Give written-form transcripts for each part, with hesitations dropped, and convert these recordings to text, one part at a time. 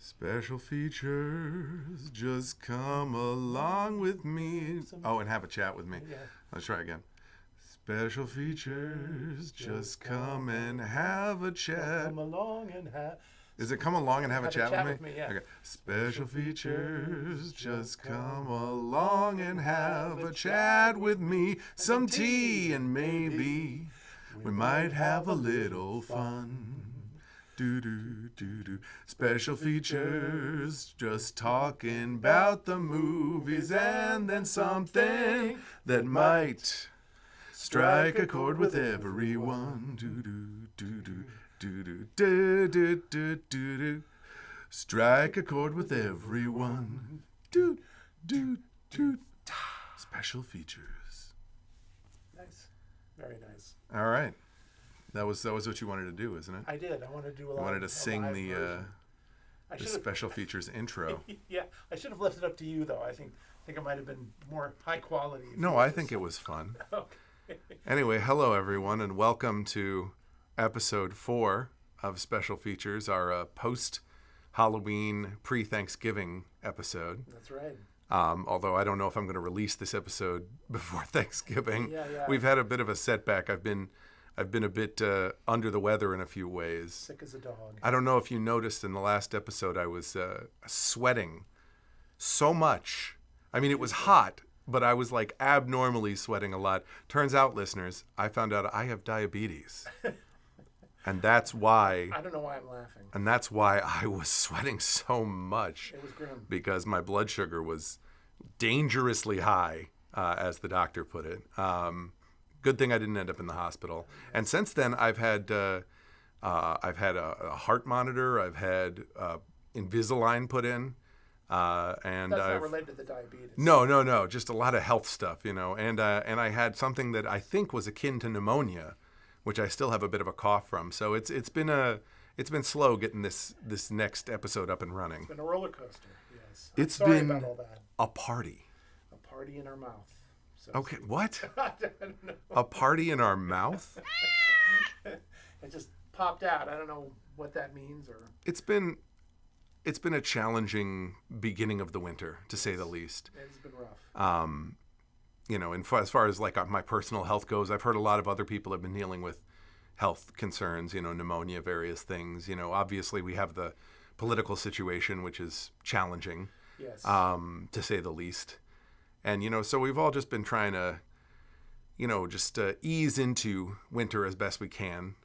Special features, just come along with me. Oh, and have a chat with me. Yeah. Let's try again. Special features, just come and have a chat. Come along and have. Is it come along and have a chat with me? Yeah. Okay. Special features, just come along and have a chat with me. Some tea and maybe we might have a little fun. Do. Special features, just talking about the movies and then something that might strike a chord with everyone. Do. Strike a chord with everyone. Do. Special features. Nice. Very nice. All right. That was what you wanted to do, isn't it? I did. I wanted to do a lot. You wanted to sing the version. special features intro. Yeah, I should have left it up to you though. I think it might have been more high quality. No, I think it was fun. Okay. Anyway, hello everyone, and welcome to episode 4 of Special Features, our post-Halloween, pre-Thanksgiving episode. That's right. Although I don't know if I'm going to release this episode before Thanksgiving. Yeah. We've had a bit of a setback. I've been a bit under the weather in a few ways. Sick as a dog. I don't know if you noticed in the last episode I was sweating so much. I mean, it was hot, but I was like abnormally sweating a lot. Turns out, listeners, I found out I have diabetes. And that's why... I don't know why I'm laughing. And that's why I was sweating so much. It was grim. Because my blood sugar was dangerously high, as the doctor put it. Good thing I didn't end up in the hospital. And since then, I've had a heart monitor. I've had Invisalign put in, and that's not related to the diabetes. No. Just a lot of health stuff, you know. And I had something that I think was akin to pneumonia, which I still have a bit of a cough from. So it's been slow getting this next episode up and running. It's been a roller coaster. Yes. It's sorry been about all that. a party. A party in our mouth. So Okay, what? I don't know. A party in our mouth? It just popped out. I don't know what that means, or It's been a challenging beginning of the winter, to say the least. it's been rough. You know, and as far as like my personal health goes, I've heard a lot of other people have been dealing with health concerns, you know, pneumonia, various things. You know, obviously we have the political situation, which is challenging, Yes. to say the least. And, you know, so we've all just been trying to, you know, just ease into winter as best we can.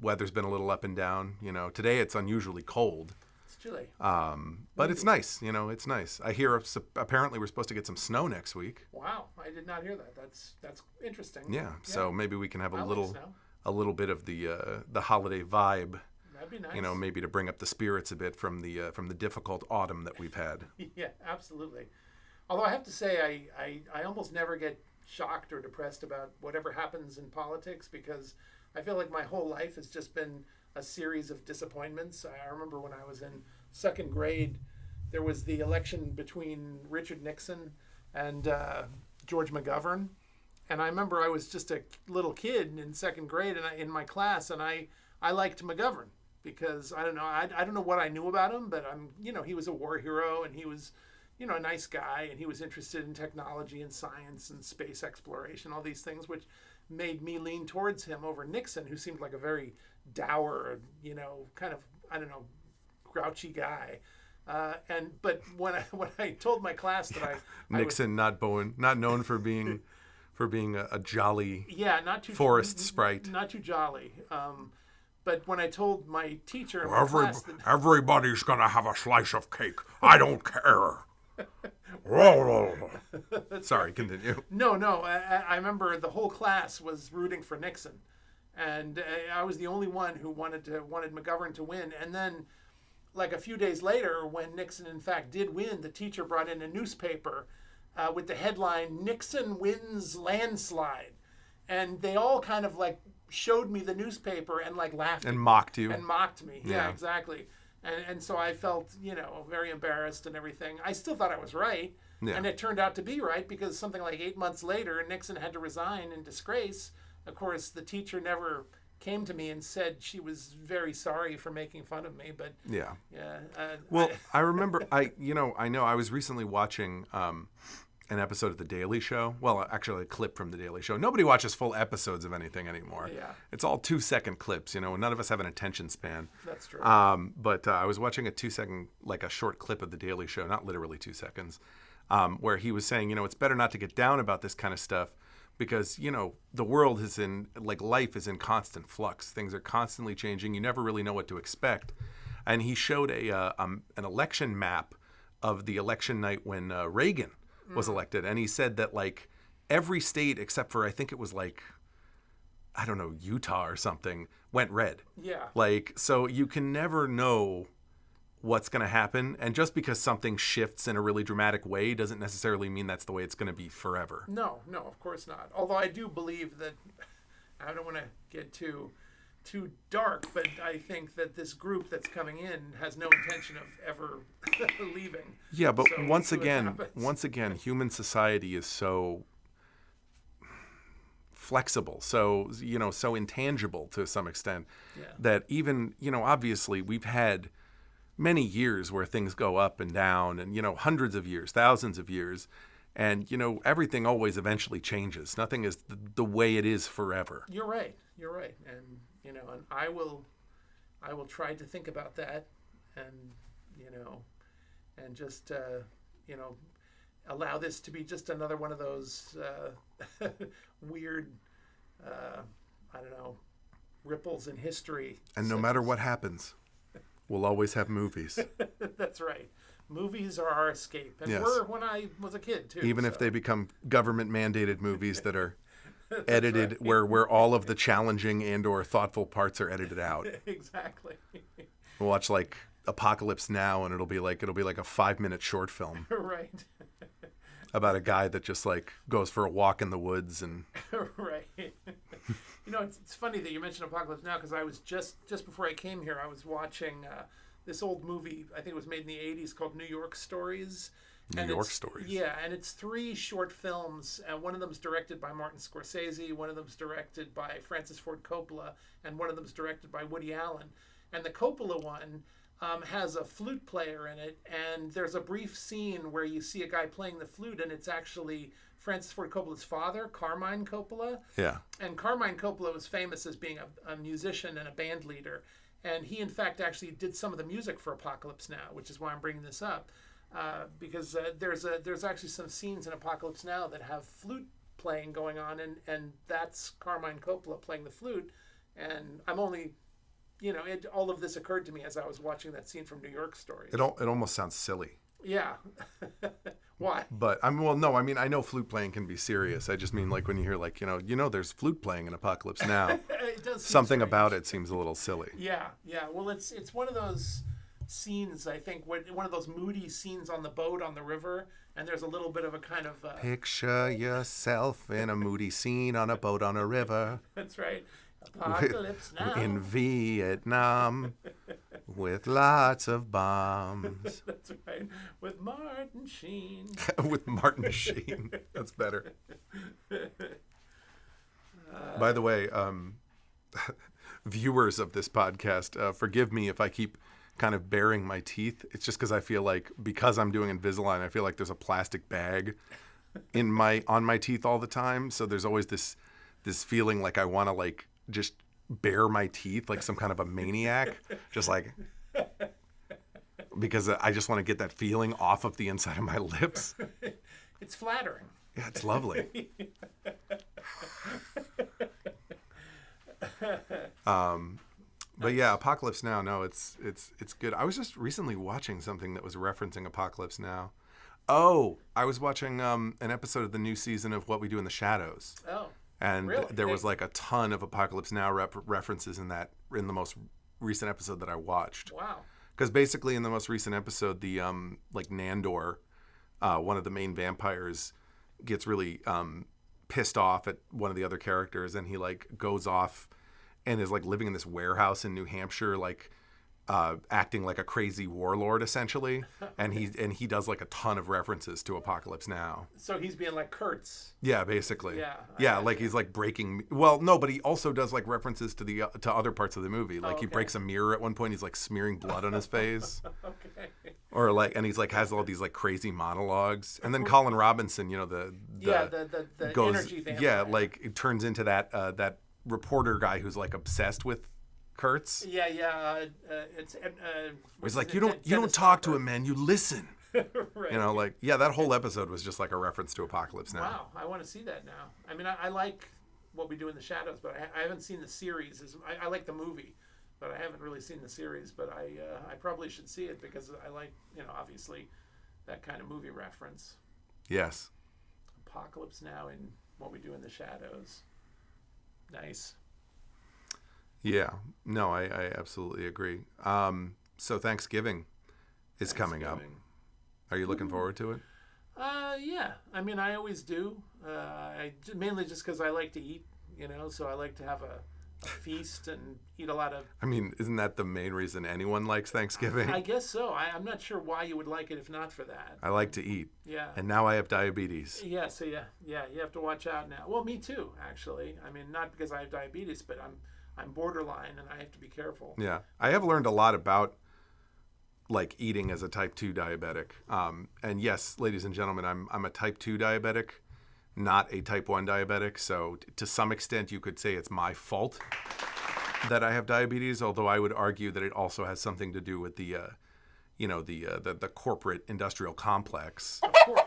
Weather's been a little up and down. You know, today it's unusually cold. It's chilly. But it's nice. You know, it's nice. I hear apparently we're supposed to get some snow next week. Wow, I did not hear that. That's interesting. Yeah. So maybe we can have I a like little snow. bit of the holiday vibe. That'd be nice. You know, maybe to bring up the spirits a bit from the difficult autumn that we've had. Yeah, absolutely. Although I have to say, I almost never get shocked or depressed about whatever happens in politics, because I feel like my whole life has just been a series of disappointments. I remember when I was in second grade, there was the election between Richard Nixon and George McGovern. And I remember I was just a little kid in second grade and in my class, and I liked McGovern because I don't know what I knew about him, but he was a war hero, and he was, a nice guy, and he was interested in technology and science and space exploration, all these things, which made me lean towards him over Nixon, who seemed like a very dour, kind of, grouchy guy. But when I told my class that Nixon not known for being a jolly not too forest sprite, not too jolly. But when I told my teacher in my class that everybody's gonna have a slice of cake, I don't care. Sorry, continue. No. I remember the whole class was rooting for Nixon, and I was the only one who wanted McGovern to win. And then, like a few days later, when Nixon in fact did win, the teacher brought in a newspaper with the headline "Nixon wins landslide," and they all kind of like showed me the newspaper and like laughed and mocked you and mocked me. Yeah. Exactly. And so I felt, very embarrassed and everything. I still thought I was right. Yeah. And it turned out to be right, because something like 8 months later, Nixon had to resign in disgrace. Of course, the teacher never came to me and said she was very sorry for making fun of me. But Yeah. yeah, Well, I remember I know I was recently watching an episode of The Daily Show. Well, actually a clip from The Daily Show. Nobody watches full episodes of anything anymore. Yeah. It's all 2-second clips, none of us have an attention span. That's true. But I was watching a 2-second, like a short clip of The Daily Show, not literally 2 seconds, where he was saying, it's better not to get down about this kind of stuff because, the world is life is in constant flux. Things are constantly changing. You never really know what to expect. And he showed an election map of the election night when Reagan was elected. And he said that every state except for, I think it was I don't know, Utah or something, went red. Yeah. So you can never know what's going to happen. And just because something shifts in a really dramatic way doesn't necessarily mean that's the way it's going to be forever. No, of course not. Although I do believe that, I don't want to get too dark, but I think that this group that's coming in has no intention of ever leaving. Yeah, but So once we'll see what again, happens. human society is so flexible, so so intangible to some extent that even obviously we've had many years where things go up and down, and hundreds of years, thousands of years, and everything always eventually changes. Nothing is the way it is forever. You're right, and and I will try to think about that, and and just allow this to be just another one of those weird, I don't know, ripples in history. And no matter what happens, we'll always have movies. That's right. Movies are our escape, and Yes. were when I was a kid too. Even if so. they become government mandated movies that are edited right. where all of the challenging and or thoughtful parts are edited out. Exactly. We'll watch Apocalypse Now, and it'll be like a 5-minute short film Right. about a guy that just goes for a walk in the woods and Right. It's funny that you mentioned Apocalypse Now, because I was just before I came here, I was watching this old movie. I think it was made in the 80s called New York Stories. New York Stories. Yeah, and it's 3 short films. One of them's directed by Martin Scorsese, one of them's directed by Francis Ford Coppola, and one of them's directed by Woody Allen. And the Coppola one has a flute player in it, and there's a brief scene where you see a guy playing the flute, and it's actually Francis Ford Coppola's father, Carmine Coppola. Yeah. And Carmine Coppola was famous as being a musician and a band leader. And he, in fact, actually did some of the music for Apocalypse Now, which is why I'm bringing this up. Because there's actually some scenes in Apocalypse Now that have flute playing going on, and that's Carmine Coppola playing the flute. And I'm only, all of this occurred to me as I was watching that scene from New York Stories. It almost sounds silly. Yeah. Why? But I know flute playing can be serious. I just mean when you hear there's flute playing in Apocalypse Now. It does seem Something strange. about it seems a little silly. Yeah. Well, it's one of those scenes, I think, one of those moody scenes on the boat on the river, and there's a little bit of a kind of Picture yourself in a moody scene on a boat on a river. That's right. Apocalypse Now. In Vietnam with lots of bombs. That's right. With Martin Sheen. With Martin Sheen. That's better. By the way, viewers of this podcast, forgive me if I keep kind of baring my teeth. It's just because I feel because I'm doing Invisalign, I feel like there's a plastic bag on my teeth all the time. So there's always this feeling I want to just bare my teeth like some kind of a maniac, just because I just want to get that feeling off of the inside of my lips. It's flattering. Yeah, it's lovely. But yeah, Apocalypse Now, no, it's good. I was just recently watching something that was referencing Apocalypse Now. Oh, I was watching an episode of the new season of What We Do in the Shadows. Oh. And Really? there was a ton of Apocalypse Now references in the most recent episode that I watched. Wow. Because basically in the most recent episode, the Nandor, one of the main vampires, gets really pissed off at one of the other characters, and he goes off and is living in this warehouse in New Hampshire, acting like a crazy warlord essentially, and he does like a ton of references to Apocalypse Now. So he's being like Kurtz. Yeah, basically. Yeah, Yeah, like he's like breaking. Well, no, but he also does like references to the to other parts of the movie. Like he breaks a mirror at one point. He's like smearing blood on his face. Okay. Or like, and he's like has all these like crazy monologues. And then Colin Robinson, the goes, energy vampire. Yeah, like it turns into that reporter guy who's like obsessed with Kurtz. Yeah. It's he's like, you don't talk to him, man. You listen. Right. Like, yeah, that whole episode was just like a reference to Apocalypse Now. Wow, I want to see that now. I mean, I like What We Do in the Shadows, but I haven't seen the series. I like the movie, but I haven't really seen the series. But I probably should see it because I like, obviously that kind of movie reference. Yes. Apocalypse Now and What We Do in the Shadows. Nice. Yeah. No, I absolutely agree. So Thanksgiving is coming up. Are you looking forward to it? Yeah. I mean, I always do. Mainly just because I like to eat, so I like to have a feast and eat a lot of... I mean, isn't that the main reason anyone likes Thanksgiving? I guess so. I'm not sure why you would like it if not for that. I like to eat. Yeah. And now I have diabetes. Yeah, so yeah, you have to watch out now. Well, me too, actually. I mean, not because I have diabetes, but I'm borderline and I have to be careful. Yeah. I have learned a lot about like eating as a type 2 diabetic. And yes, ladies and gentlemen, I'm a type 2 diabetic, not a type 1 diabetic. So to some extent, you could say it's my fault that I have diabetes, although I would argue that it also has something to do with the corporate industrial complex. Of course.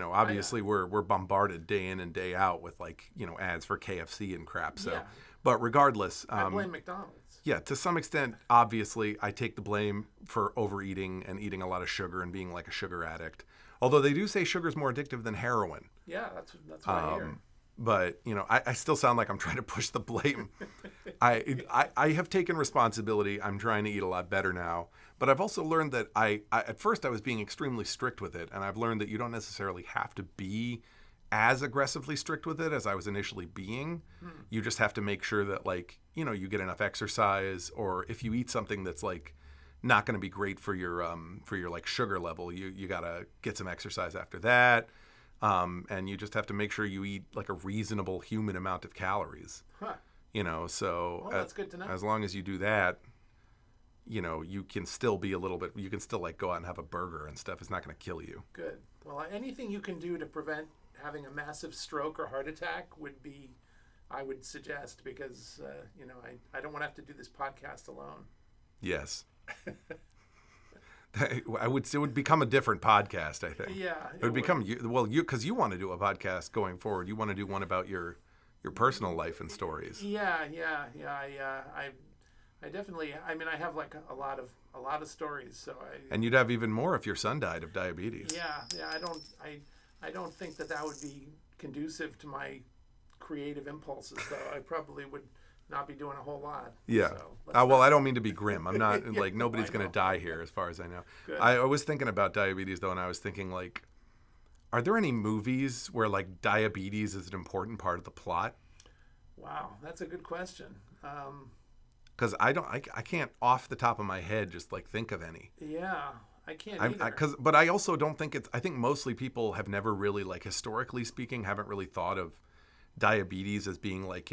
Obviously we're bombarded day in and day out with like, ads for KFC and crap. So, Yeah. But regardless, I blame McDonald's. yeah, to some extent, obviously, I take the blame for overeating and eating a lot of sugar and being like a sugar addict. Although they do say sugar's more addictive than heroin. Yeah, that's what I hear. But, I still sound like I'm trying to push the blame. I have taken responsibility. I'm trying to eat a lot better now. But I've also learned that at first I was being extremely strict with it. And I've learned that you don't necessarily have to be as aggressively strict with it as I was initially being. You just have to make sure that like, you get enough exercise, or if you eat something that's like not going to be great for your like sugar level, you got to get some exercise after that. And you just have to make sure you eat like a reasonable human amount of calories. Huh. So Well, that's good to know. As long as you do that, you can still be you can still like go out and have a burger and stuff. It's not going to kill you. Good. Well, anything you can do to prevent having a massive stroke or heart attack I would suggest, because, I don't want to have to do this podcast alone. Yes. It would become a different podcast, I think. Yeah. It would become, because you want to do a podcast going forward. You want to do one about your personal life and stories. Yeah. I definitely, I have like a lot of stories. So and you'd have even more if your son died of diabetes. Yeah. I don't think that would be conducive to my creative impulses, though. I probably would not be doing a whole lot. Yeah. So I don't mean to be grim. I'm not like nobody's going to die here, as far as I know. Good. I was thinking about diabetes though, and I was thinking like, are there any movies where like diabetes is an important part of the plot? Wow, that's a good question. Because I can't off the top of my head just like think of any. Yeah. I can't either. But I also don't think I think mostly people have never really, like historically speaking, haven't really thought of diabetes as being like,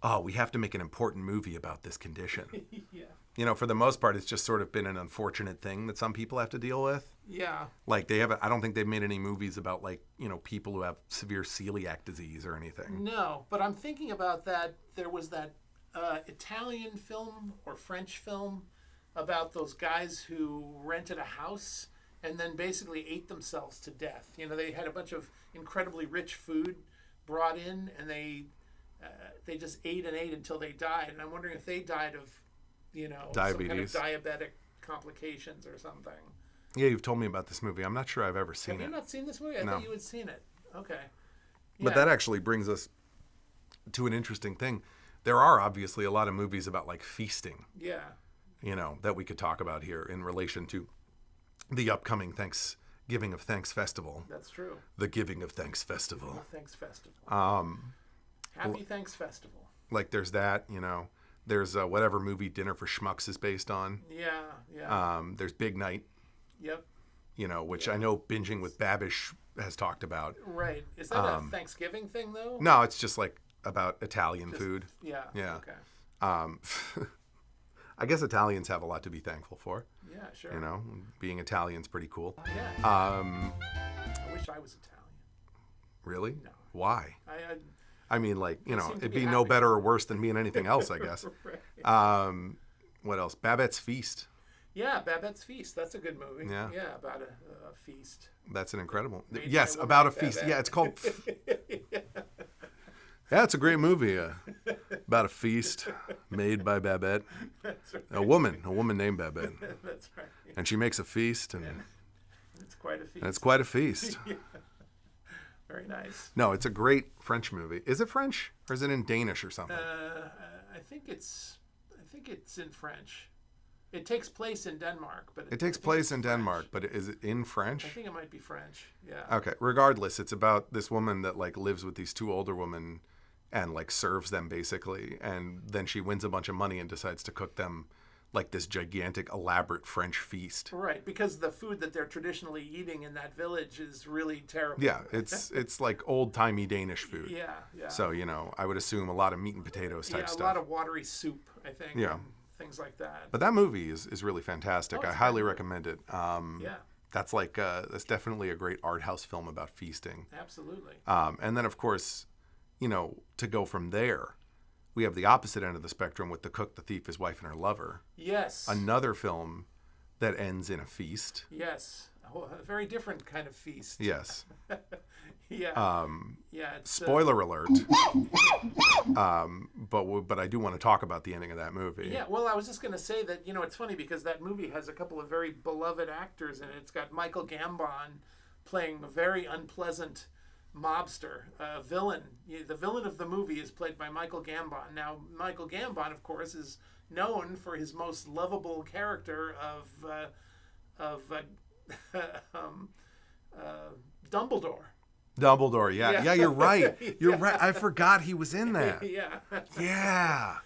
oh, we have to make an important movie about this condition. Yeah. For the most part, it's just sort of been an unfortunate thing that some people have to deal with. Yeah. Like I don't think they've made any movies about like, people who have severe celiac disease or anything. No, but I'm thinking about that. There was that Italian film or French film about those guys who rented a house and then basically ate themselves to death. They had a bunch of incredibly rich food brought in, and they just ate and ate until they died. And I'm wondering if they died of, diabetes, some kind of diabetic complications or something. Yeah, you've told me about this movie. I'm not sure I've ever seen it. Have you not seen this movie? I No. thought you had seen it. Okay. But that actually brings us to an interesting thing. There are obviously a lot of movies about like feasting. Yeah. That we could talk about here in relation to the upcoming Giving of Thanks Festival. That's true. The Giving of Thanks Festival. Thanks Festival. Um, Happy Thanks Festival. like there's that, There's whatever movie Dinner for Schmucks is based on. Yeah. There's Big Night, Yep. Which I know Binging with Babish has talked about. Right. Is that a Thanksgiving thing, though? No, it's just like about Italian food. Yeah. Yeah. Okay. I guess Italians have a lot to be thankful for. Yeah, sure. Being Italian's pretty cool. Yeah. I wish I was Italian. Really? No. Why? I mean, like, seem to it'd be be no happy. better or worse than being anything else, I guess. Right. What else? Babette's Feast. Yeah, Babette's Feast. That's a good movie. Yeah. Yeah, about a feast. That's an incredible. Made Yes, by a woman about a named feast. Babette. Yeah, it's called. Yeah, it's a great movie about a feast made by Babette. That's right. A woman named Babette, That's right. and she makes a feast, and It's quite a feast. it's quite a feast. Yeah. Very nice. No, it's a great French movie. Is it French or is it in Danish or something? I think it's in French. It takes place in Denmark, but It takes place in Denmark, but is it in I French? think it might be French. Yeah. Okay. Regardless, it's about this woman that like lives with these two older women and like serves them basically, and then she wins a bunch of money and decides to cook them like this gigantic, elaborate French feast. Right, because the food that they're traditionally eating in that village is really terrible. Yeah, it's like old timey Danish food. Yeah, yeah. So I would assume a lot of meat and potatoes type yeah, a stuff. lot of watery soup, I think. Yeah. And things like that. But that movie is really fantastic. Oh, I it's highly great. recommend it. Yeah, That's like that's definitely a great art house film about feasting. absolutely. And then of course, to go from there, we have the opposite end of the spectrum with The Cook, the Thief, His Wife, and Her Lover. Yes. Another film that ends in a feast. Yes. A very different kind of feast. Yes. Yeah. Yeah. It's, Spoiler alert. But I do want to talk about the ending of that movie. Yeah, well, I was just going to say that, it's funny because that movie has a couple of very beloved actors in it. It's got Michael Gambon playing a very unpleasant mobster, villain. The villain of the movie is played by Michael Gambon. Now, Michael Gambon, of course, is known for his most lovable character of Dumbledore. Dumbledore, yeah. Yeah. Yeah, you're right. You're Yeah. right. I forgot he was in that. Yeah. Yeah.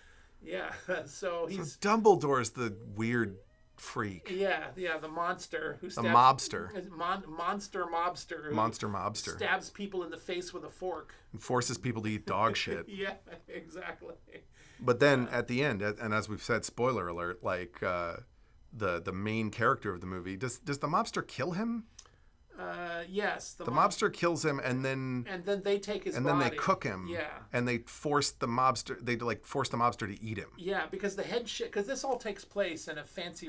Yeah. So he's... So Dumbledore's the weird freak. Yeah, the monster who The stabs... mobster. Monster mobster. Who Monster mobster. stabs people in the face with a fork. And forces people to eat dog shit. Yeah, exactly. But then at the end, and as we've said, spoiler alert, like the main character of the movie, does the mobster kill him? Yes. The mobster kills him, and then they take his and body. then they cook him. Yeah. And they force the mobster. They force the mobster to eat him. Yeah, because the head chef, because this all takes place in a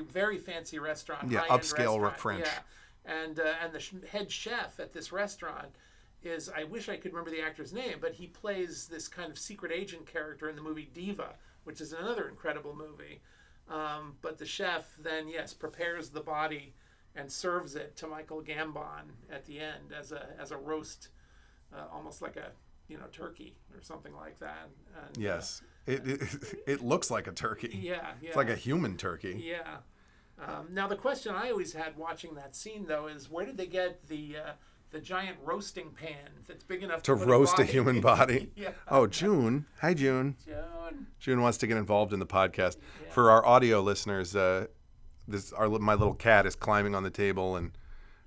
very fancy restaurant. Yeah, high-end upscale restaurant. French. Yeah, and the head chef at this restaurant is, I wish I could remember the actor's name, but he plays this kind of secret agent character in the movie Diva, which is another incredible movie. But the chef then, prepares the body and serves it to Michael Gambon at the end as a roast, almost like a turkey or something like that. And, Yes, it looks like a turkey. Yeah. It's like a human turkey. Yeah. Now the question I always had watching that scene though is where did they get the giant roasting pan that's big enough To put roast a body? human body. Yeah. Oh, June. Hi, June. June wants to get involved in the podcast. Yeah. For our audio listeners, my little cat is climbing on the table and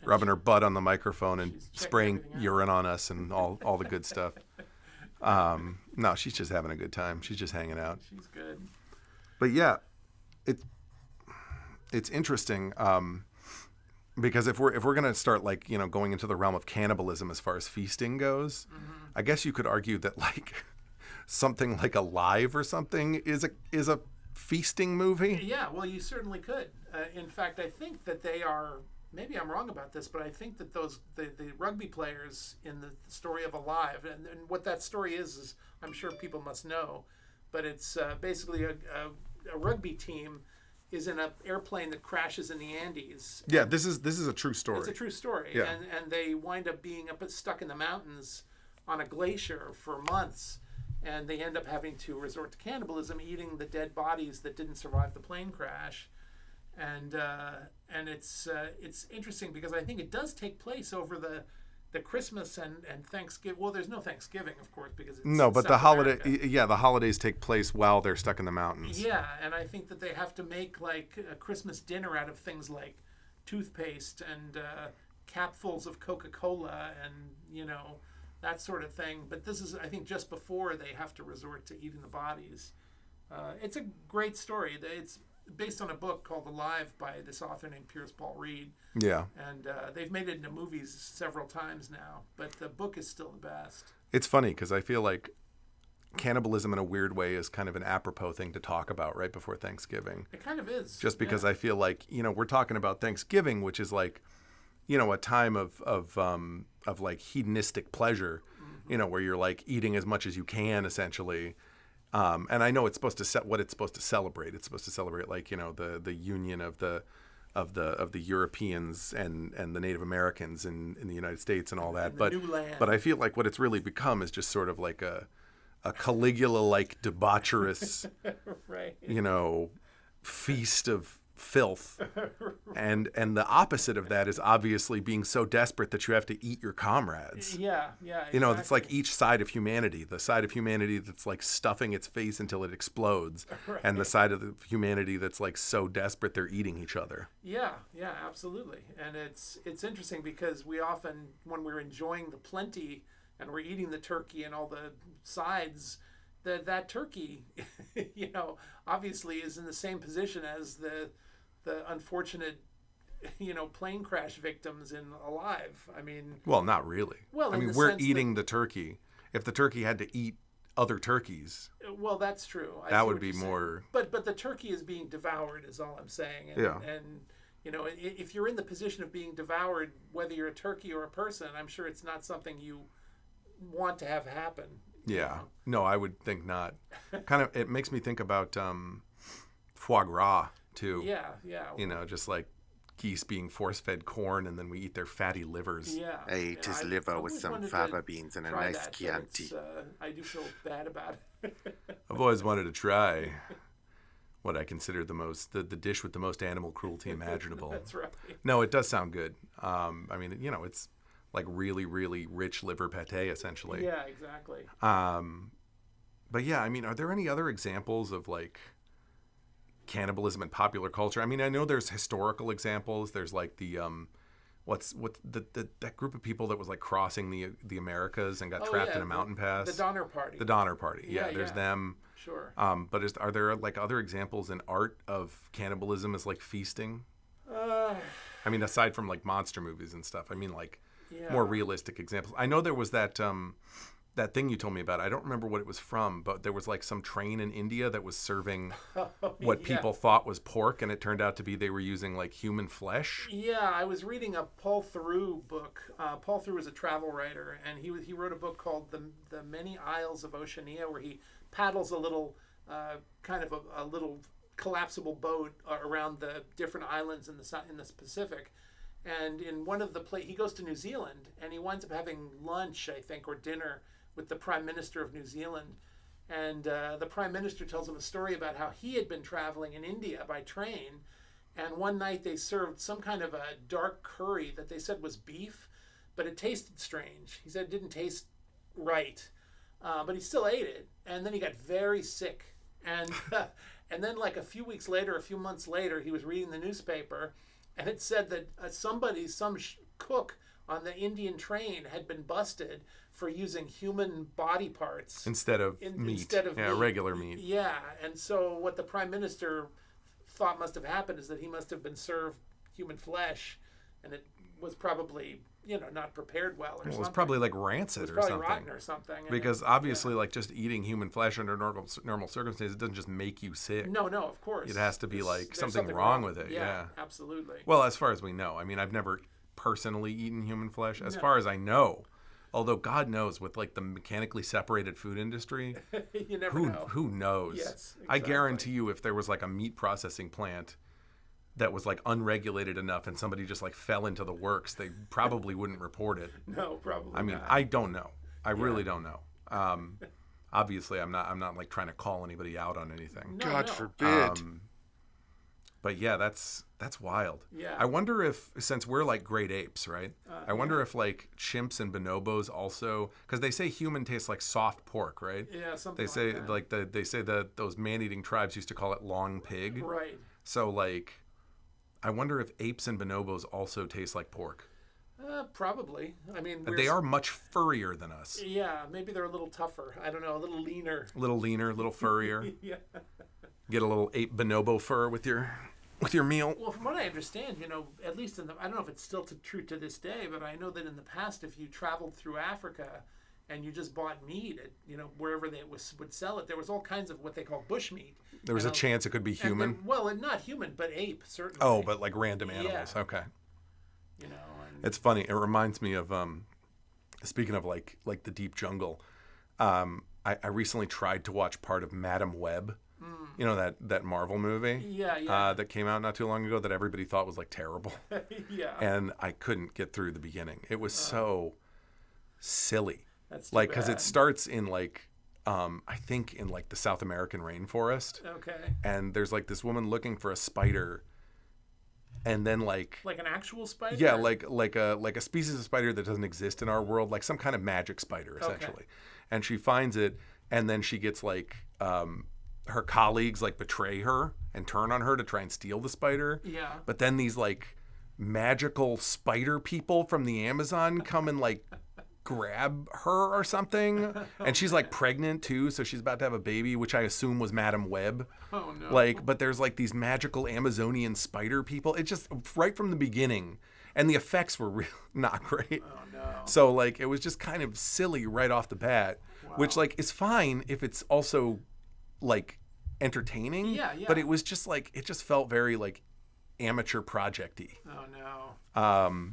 rubbing her butt on the microphone and She's checking spraying everything out. urine on us and all the good stuff. No, she's just having a good time. She's just hanging out. She's good. But yeah, it's interesting because if we're gonna start like going into the realm of cannibalism as far as feasting goes, I guess you could argue that like something like Alive or something is a feasting movie. Yeah, well, you certainly could. In fact, I think that they are. Maybe I'm wrong about this, but I think that the rugby players in the story of Alive, and what that story is I'm sure people must know, but it's basically a rugby team is in an airplane that crashes in the Andes. Yeah, this is a true story. It's a true story. Yeah. And they wind up being stuck in the mountains on a glacier for months, and they end up having to resort to cannibalism, eating the dead bodies that didn't survive the plane crash. And it's interesting because I think it does take place over the the Christmas and Thanksgiving. Well, there's no Thanksgiving, of course, because it's No, but South America. the holidays take place while they're stuck in the mountains. Yeah, and I think that they have to make like a Christmas dinner out of things like toothpaste and capfuls of Coca-Cola and that sort of thing. But this is, I think, just before they have to resort to eating the bodies. It's a great story. It's based on a book called Alive by this author named Pierce Paul Reed. Yeah. And they've made it into movies several times now, but the book is still the best. It's funny because I feel like cannibalism in a weird way is kind of an apropos thing to talk about right before Thanksgiving. It kind of is. Just because I feel like, we're talking about Thanksgiving, which is like, a time of like hedonistic pleasure, where you're like eating as much as you can essentially. And I know it's supposed to what it's supposed to celebrate. It's supposed to celebrate like, the union of the Europeans and the Native Americans in the United States and all that. And the new land. But I feel like what it's really become is just sort of like a Caligula-like debaucherous, right. feast of filth. And the opposite of that is obviously being so desperate that you have to eat your comrades. Yeah, exactly. It's like each side of humanity. The side of humanity that's like stuffing its face until it explodes. Right. And the side of the humanity that's like so desperate they're eating each other. Yeah, absolutely. And it's interesting because we often, when we're enjoying the plenty and we're eating the turkey and all the sides, that turkey, obviously is in the same position as the unfortunate, plane crash victims in Alive. I mean, well, not really. Well, I mean, we're eating the turkey. If the turkey had to eat other turkeys, well, that's true. That would be more. But the turkey is being devoured, is all I'm saying. And, yeah. And if you're in the position of being devoured, whether you're a turkey or a person, I'm sure it's not something you want to have happen. Yeah. No, I would think not. Kind of, it makes me think about foie gras too. Yeah. Just like geese being force-fed corn, and then we eat their fatty livers. Yeah. I ate his liver with some fava beans and a nice Chianti. I do feel bad about it. I've always wanted to try what I consider the dish with the most animal cruelty imaginable. That's right. No, it does sound good. I mean, it's like really, really rich liver pate, essentially. Yeah, exactly. But yeah, I mean, are there any other examples of like cannibalism in popular culture? I mean, I know there's historical examples. There's like the that group of people that was like crossing the Americas and got trapped in a mountain pass. The Donner Party. The Donner Party. Yeah, there's them. Sure. But are there like other examples in art of cannibalism as like feasting? I mean, aside from like monster movies and stuff. I mean, like more realistic examples. I know there was that thing you told me about. I don't remember what it was from, but there was like some train in India that was serving what people thought was pork, and it turned out to be they were using like human flesh. Yeah, I was reading a Paul Theroux book. Paul Theroux is a travel writer, and he wrote a book called The Many Isles of Oceania, where he paddles a little kind of a little collapsible boat around the different islands in the Pacific. And in one of the he goes to New Zealand, and he winds up having lunch, I think, or dinner with the Prime Minister of New Zealand. And the Prime Minister tells him a story about how he had been traveling in India by train, and one night they served some kind of a dark curry that they said was beef, but it tasted strange. He said it didn't taste right, but he still ate it, and then he got very sick. And and then like a few months later, he was reading the newspaper, and it said that some cook on the Indian train had been busted for using human body parts instead of meat. Regular meat. Yeah, and so what the Prime Minister thought must have happened is that he must have been served human flesh, and it was probably not prepared well or something. It was probably like rancid or something. Rotten or something. Because obviously, like just eating human flesh under normal circumstances doesn't just make you sick. No, of course. It has to be like something wrong with it. Yeah, absolutely. Well, as far as we know, I mean, I've never personally eaten human flesh. As far as I know, although God knows with like the mechanically separated food industry, you never know. Who knows? Yes, exactly. I guarantee you, if there was like a meat processing plant that was like unregulated enough and somebody just like fell into the works, they probably wouldn't report it. No, probably I mean, not. I don't know. I really don't know. Obviously, I'm not like trying to call anybody out on anything. God forbid. But yeah, that's wild. Yeah. I wonder if, since we're like great apes, right? I wonder if like chimps and bonobos also, because they say human tastes like soft pork, right? Yeah, something They say like that. they say that those man-eating tribes used to call it long pig. Right. So like, I wonder if apes and bonobos also taste like pork. Probably. I mean, They are much furrier than us. Yeah, maybe they're a little tougher. I don't know, a little leaner. A little leaner, a little furrier. Yeah. Get a little ape bonobo fur with your meal. Well, from what I understand, at least I don't know if it's still true to this day, but I know that in the past, if you traveled through Africa and you just bought meat at, wherever they would sell it, there was all kinds of what they call bush meat. There was a chance it could be human. Well, not human, but ape, certainly. Oh, but like random animals. Yeah. Okay. And It's funny. It reminds me of speaking of like the deep jungle. I recently tried to watch part of Madam Web. You know, that Marvel movie? Yeah. That came out not too long ago that everybody thought was like terrible. Yeah. And I couldn't get through the beginning. It was so silly. That's too like, because bad. it starts in like, I think in like the South American rainforest. Okay. And there's like this woman looking for a spider. And then like an actual spider? yeah, like a species of spider that doesn't exist in our world, like some kind of magic spider essentially. Okay. And she finds it, and then she gets like her colleagues like betray her and turn on her to try and steal the spider. Yeah. But then these like magical spider people from the Amazon come and like grab her or something, and she's like pregnant too, so she's about to have a baby, which I assume was Madam Web. Oh no. Like, but there's like these magical Amazonian spider people. It just right from the beginning, and the effects were real not great. Oh no. So like it was just kind of silly right off the bat, which like is fine if it's also like entertaining. Yeah. But it was just like it just felt very like amateur project-y. Oh no.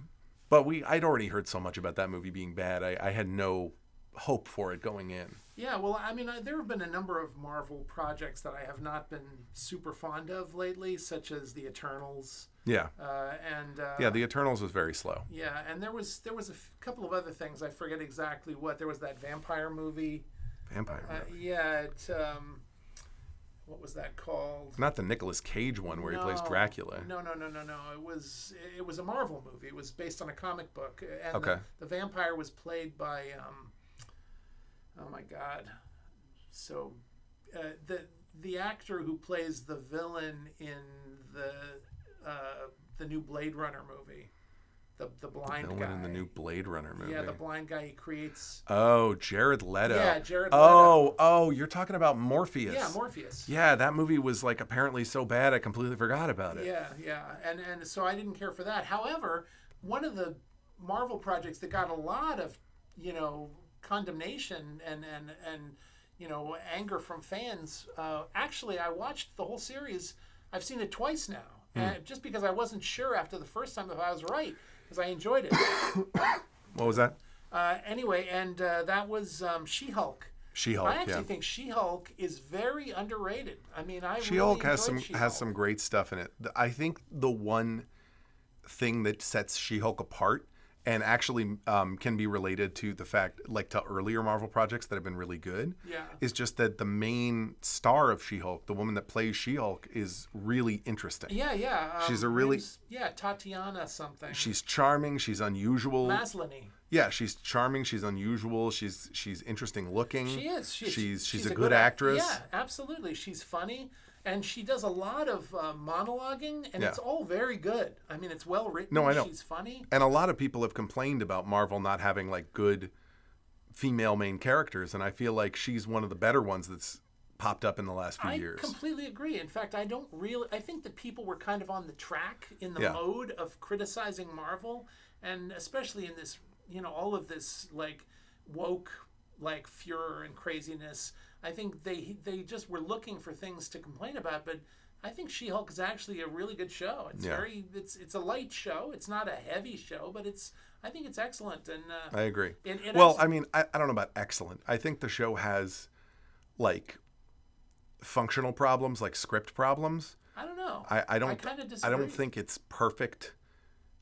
But I'd already heard so much about that movie being bad. I had no hope for it going in. Yeah, well, I mean, there have been a number of Marvel projects that I have not been super fond of lately, such as the Eternals. Yeah. And The Eternals was very slow. yeah, and there was a couple of other things. I forget exactly what. There was that vampire movie. Vampire movie. Yeah, what was that called? Not the Nicolas Cage one where he plays Dracula. No. It was a Marvel movie. It was based on a comic book, and Okay. the vampire was played by oh my god, so the actor who plays the villain in the new Blade Runner movie, the blind Villain guy in the new Blade Runner movie. Yeah, the blind guy he creates. Oh, Jared Leto. Yeah, Jared Leto. Oh, you're talking about Morpheus. Yeah, Morpheus. Yeah, that movie was like apparently so bad I completely forgot about it. Yeah, and so I didn't care for that. However, one of the Marvel projects that got a lot of condemnation and anger from fans. Actually, I watched the whole series. I've seen it twice now, just because I wasn't sure after the first time if I was right, because I enjoyed it. What was that? Anyway, and that was She-Hulk. She-Hulk. I actually think She-Hulk is very underrated. I mean, She-Hulk really has some great stuff in it. I think the one thing that sets She-Hulk apart, and actually can be related to the fact, like to earlier Marvel projects that have been really good, is just that the main star of She-Hulk, the woman that plays She-Hulk, is really interesting. Yeah. She's a really... Tatiana something. She's charming. She's unusual. Maslany. Yeah, she's charming. She's unusual. She's interesting looking. She is. She's a good actress. Yeah, absolutely. She's funny. And she does a lot of monologuing, and it's all very good. I mean, it's well written. No, I know. She's funny. And a lot of people have complained about Marvel not having like good female main characters, and I feel like she's one of the better ones that's popped up in the last few years. I completely agree. In fact, I think that people were kind of on the track in the mode of criticizing Marvel, and especially in this, all of this like woke like furor and craziness. I think they just were looking for things to complain about, but I think She-Hulk is actually a really good show. It's it's a light show. It's not a heavy show, but I think it's excellent. And I agree. I mean, I don't know about excellent. I think the show has like functional problems, like script problems. I don't know. I don't kind of disagree. I don't think it's perfect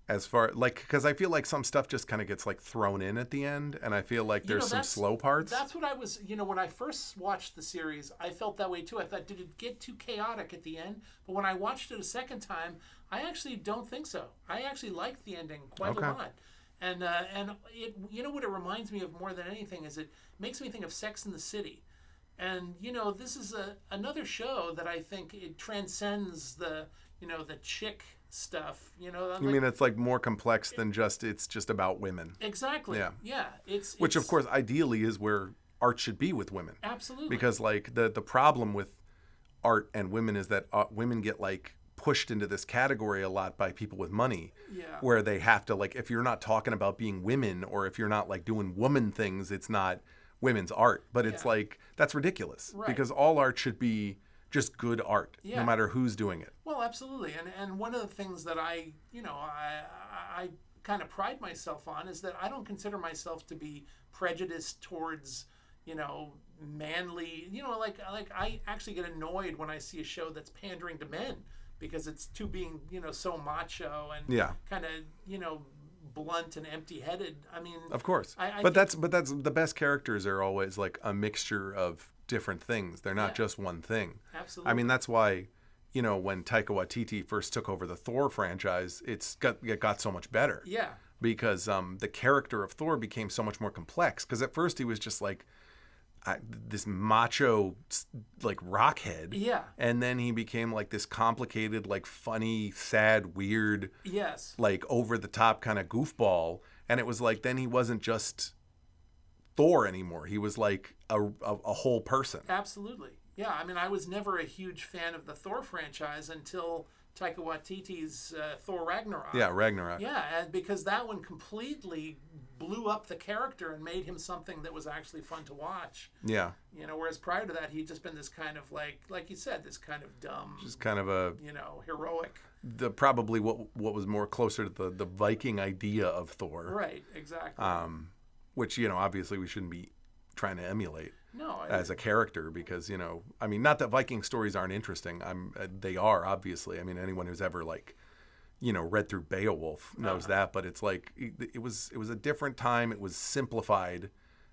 as far like because I feel like some stuff just kind of gets like thrown in at the end, and I feel like there's some slow parts. That's what I was. When I first watched the series, I felt that way too. I thought, did it get too chaotic at the end? But when I watched it a second time, I actually don't think so. I actually liked the ending quite a lot. And it, what it reminds me of more than anything is it makes me think of Sex and the City. And this is another show that I think it transcends the chick stuff. You mean it's like more complex than it's just about women? Exactly. Yeah. Which of course ideally is where art should be with women. Absolutely. Because like the problem with art and women is that women get like pushed into this category a lot by people with money, where they have to like, if you're not talking about being women or if you're not like doing woman things, it's not women's art. But it's like, that's ridiculous, because all art should be just good art, no matter who's doing it. Well, absolutely. And one of the things that I kind of pride myself on is that I don't consider myself to be prejudiced towards manly, like I actually get annoyed when I see a show that's pandering to men, because it's too being, so macho and kind of, blunt and empty-headed. I mean, of course, but that's the best characters are always like a mixture of different things. They're not just one thing. Absolutely. I mean, that's why, when Taika Waititi first took over the Thor franchise, it got so much better. Yeah. Because the character of Thor became so much more complex. Because at first he was just like this macho like rockhead, and then he became like this complicated, like funny, sad, weird, like over the top kind of goofball. And it was like then he wasn't just Thor anymore. He was like a whole person. Absolutely. Yeah, I mean, I was never a huge fan of the Thor franchise until Taika Waititi's Thor Ragnarok. Yeah, Ragnarok. Yeah, and because that one completely blew up the character and made him something that was actually fun to watch. Yeah. Whereas prior to that, he'd just been this kind of like you said, this kind of dumb, just kind of a heroic. Probably what was more closer to the Viking idea of Thor. Right. Exactly. Which obviously we shouldn't be trying to emulate. No, as a character, because I mean, not that Viking stories aren't interesting. They are, obviously. I mean, anyone who's ever like read through Beowulf knows that. But it's like it was a different time. It was simplified.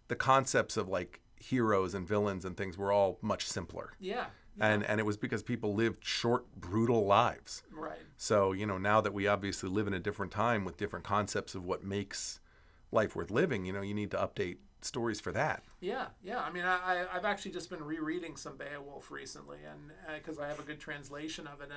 The concepts of like heroes and villains and things were all much simpler. Yeah. And it was because people lived short, brutal lives. Right. So now that we obviously live in a different time with different concepts of what makes life worth living, you need to update stories for that. Yeah. I mean, I've actually just been rereading some Beowulf recently, and because I have a good translation of it,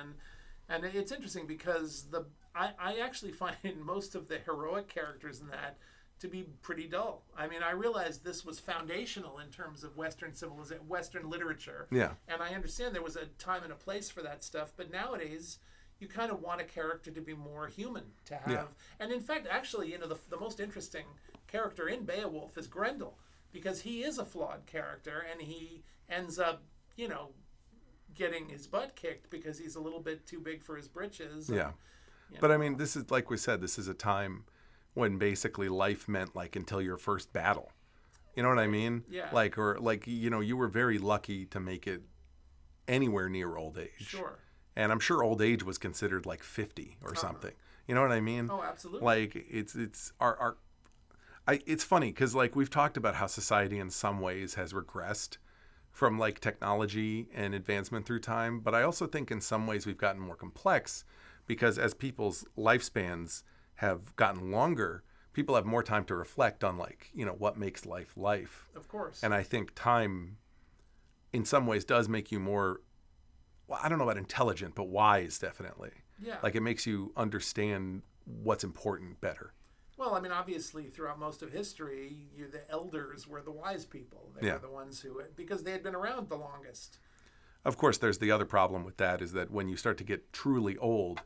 and it's interesting because I actually find most of the heroic characters in that to be pretty dull. I mean, I realized this was foundational in terms of Western civilization, Western literature. Yeah. And I understand there was a time and a place for that stuff, but nowadays you kind of want a character to be more human, to have. And in fact, actually, the most interesting character in Beowulf is Grendel, because he is a flawed character and he ends up, getting his butt kicked because he's a little bit too big for his britches. Yeah. But I mean, this is, like we said, this is a time when basically life meant like until your first battle. You know what I mean? Yeah. Like, or like, you were very lucky to make it anywhere near old age. Sure. And I'm sure old age was considered like 50 or something. You know what I mean? Oh, absolutely. Like it's funny because like we've talked about how society in some ways has regressed from like technology and advancement through time. But I also think in some ways we've gotten more complex because as people's lifespans have gotten longer, people have more time to reflect on like, what makes life life. Of course. And I think time in some ways does make you more, well, I don't know about intelligent, but wise definitely. Yeah. Like it makes you understand what's important better. Well, I mean, obviously, throughout most of history, the elders were the wise people. They were the ones who, because they had been around the longest. Of course, there's the other problem with that is that when you start to get truly old,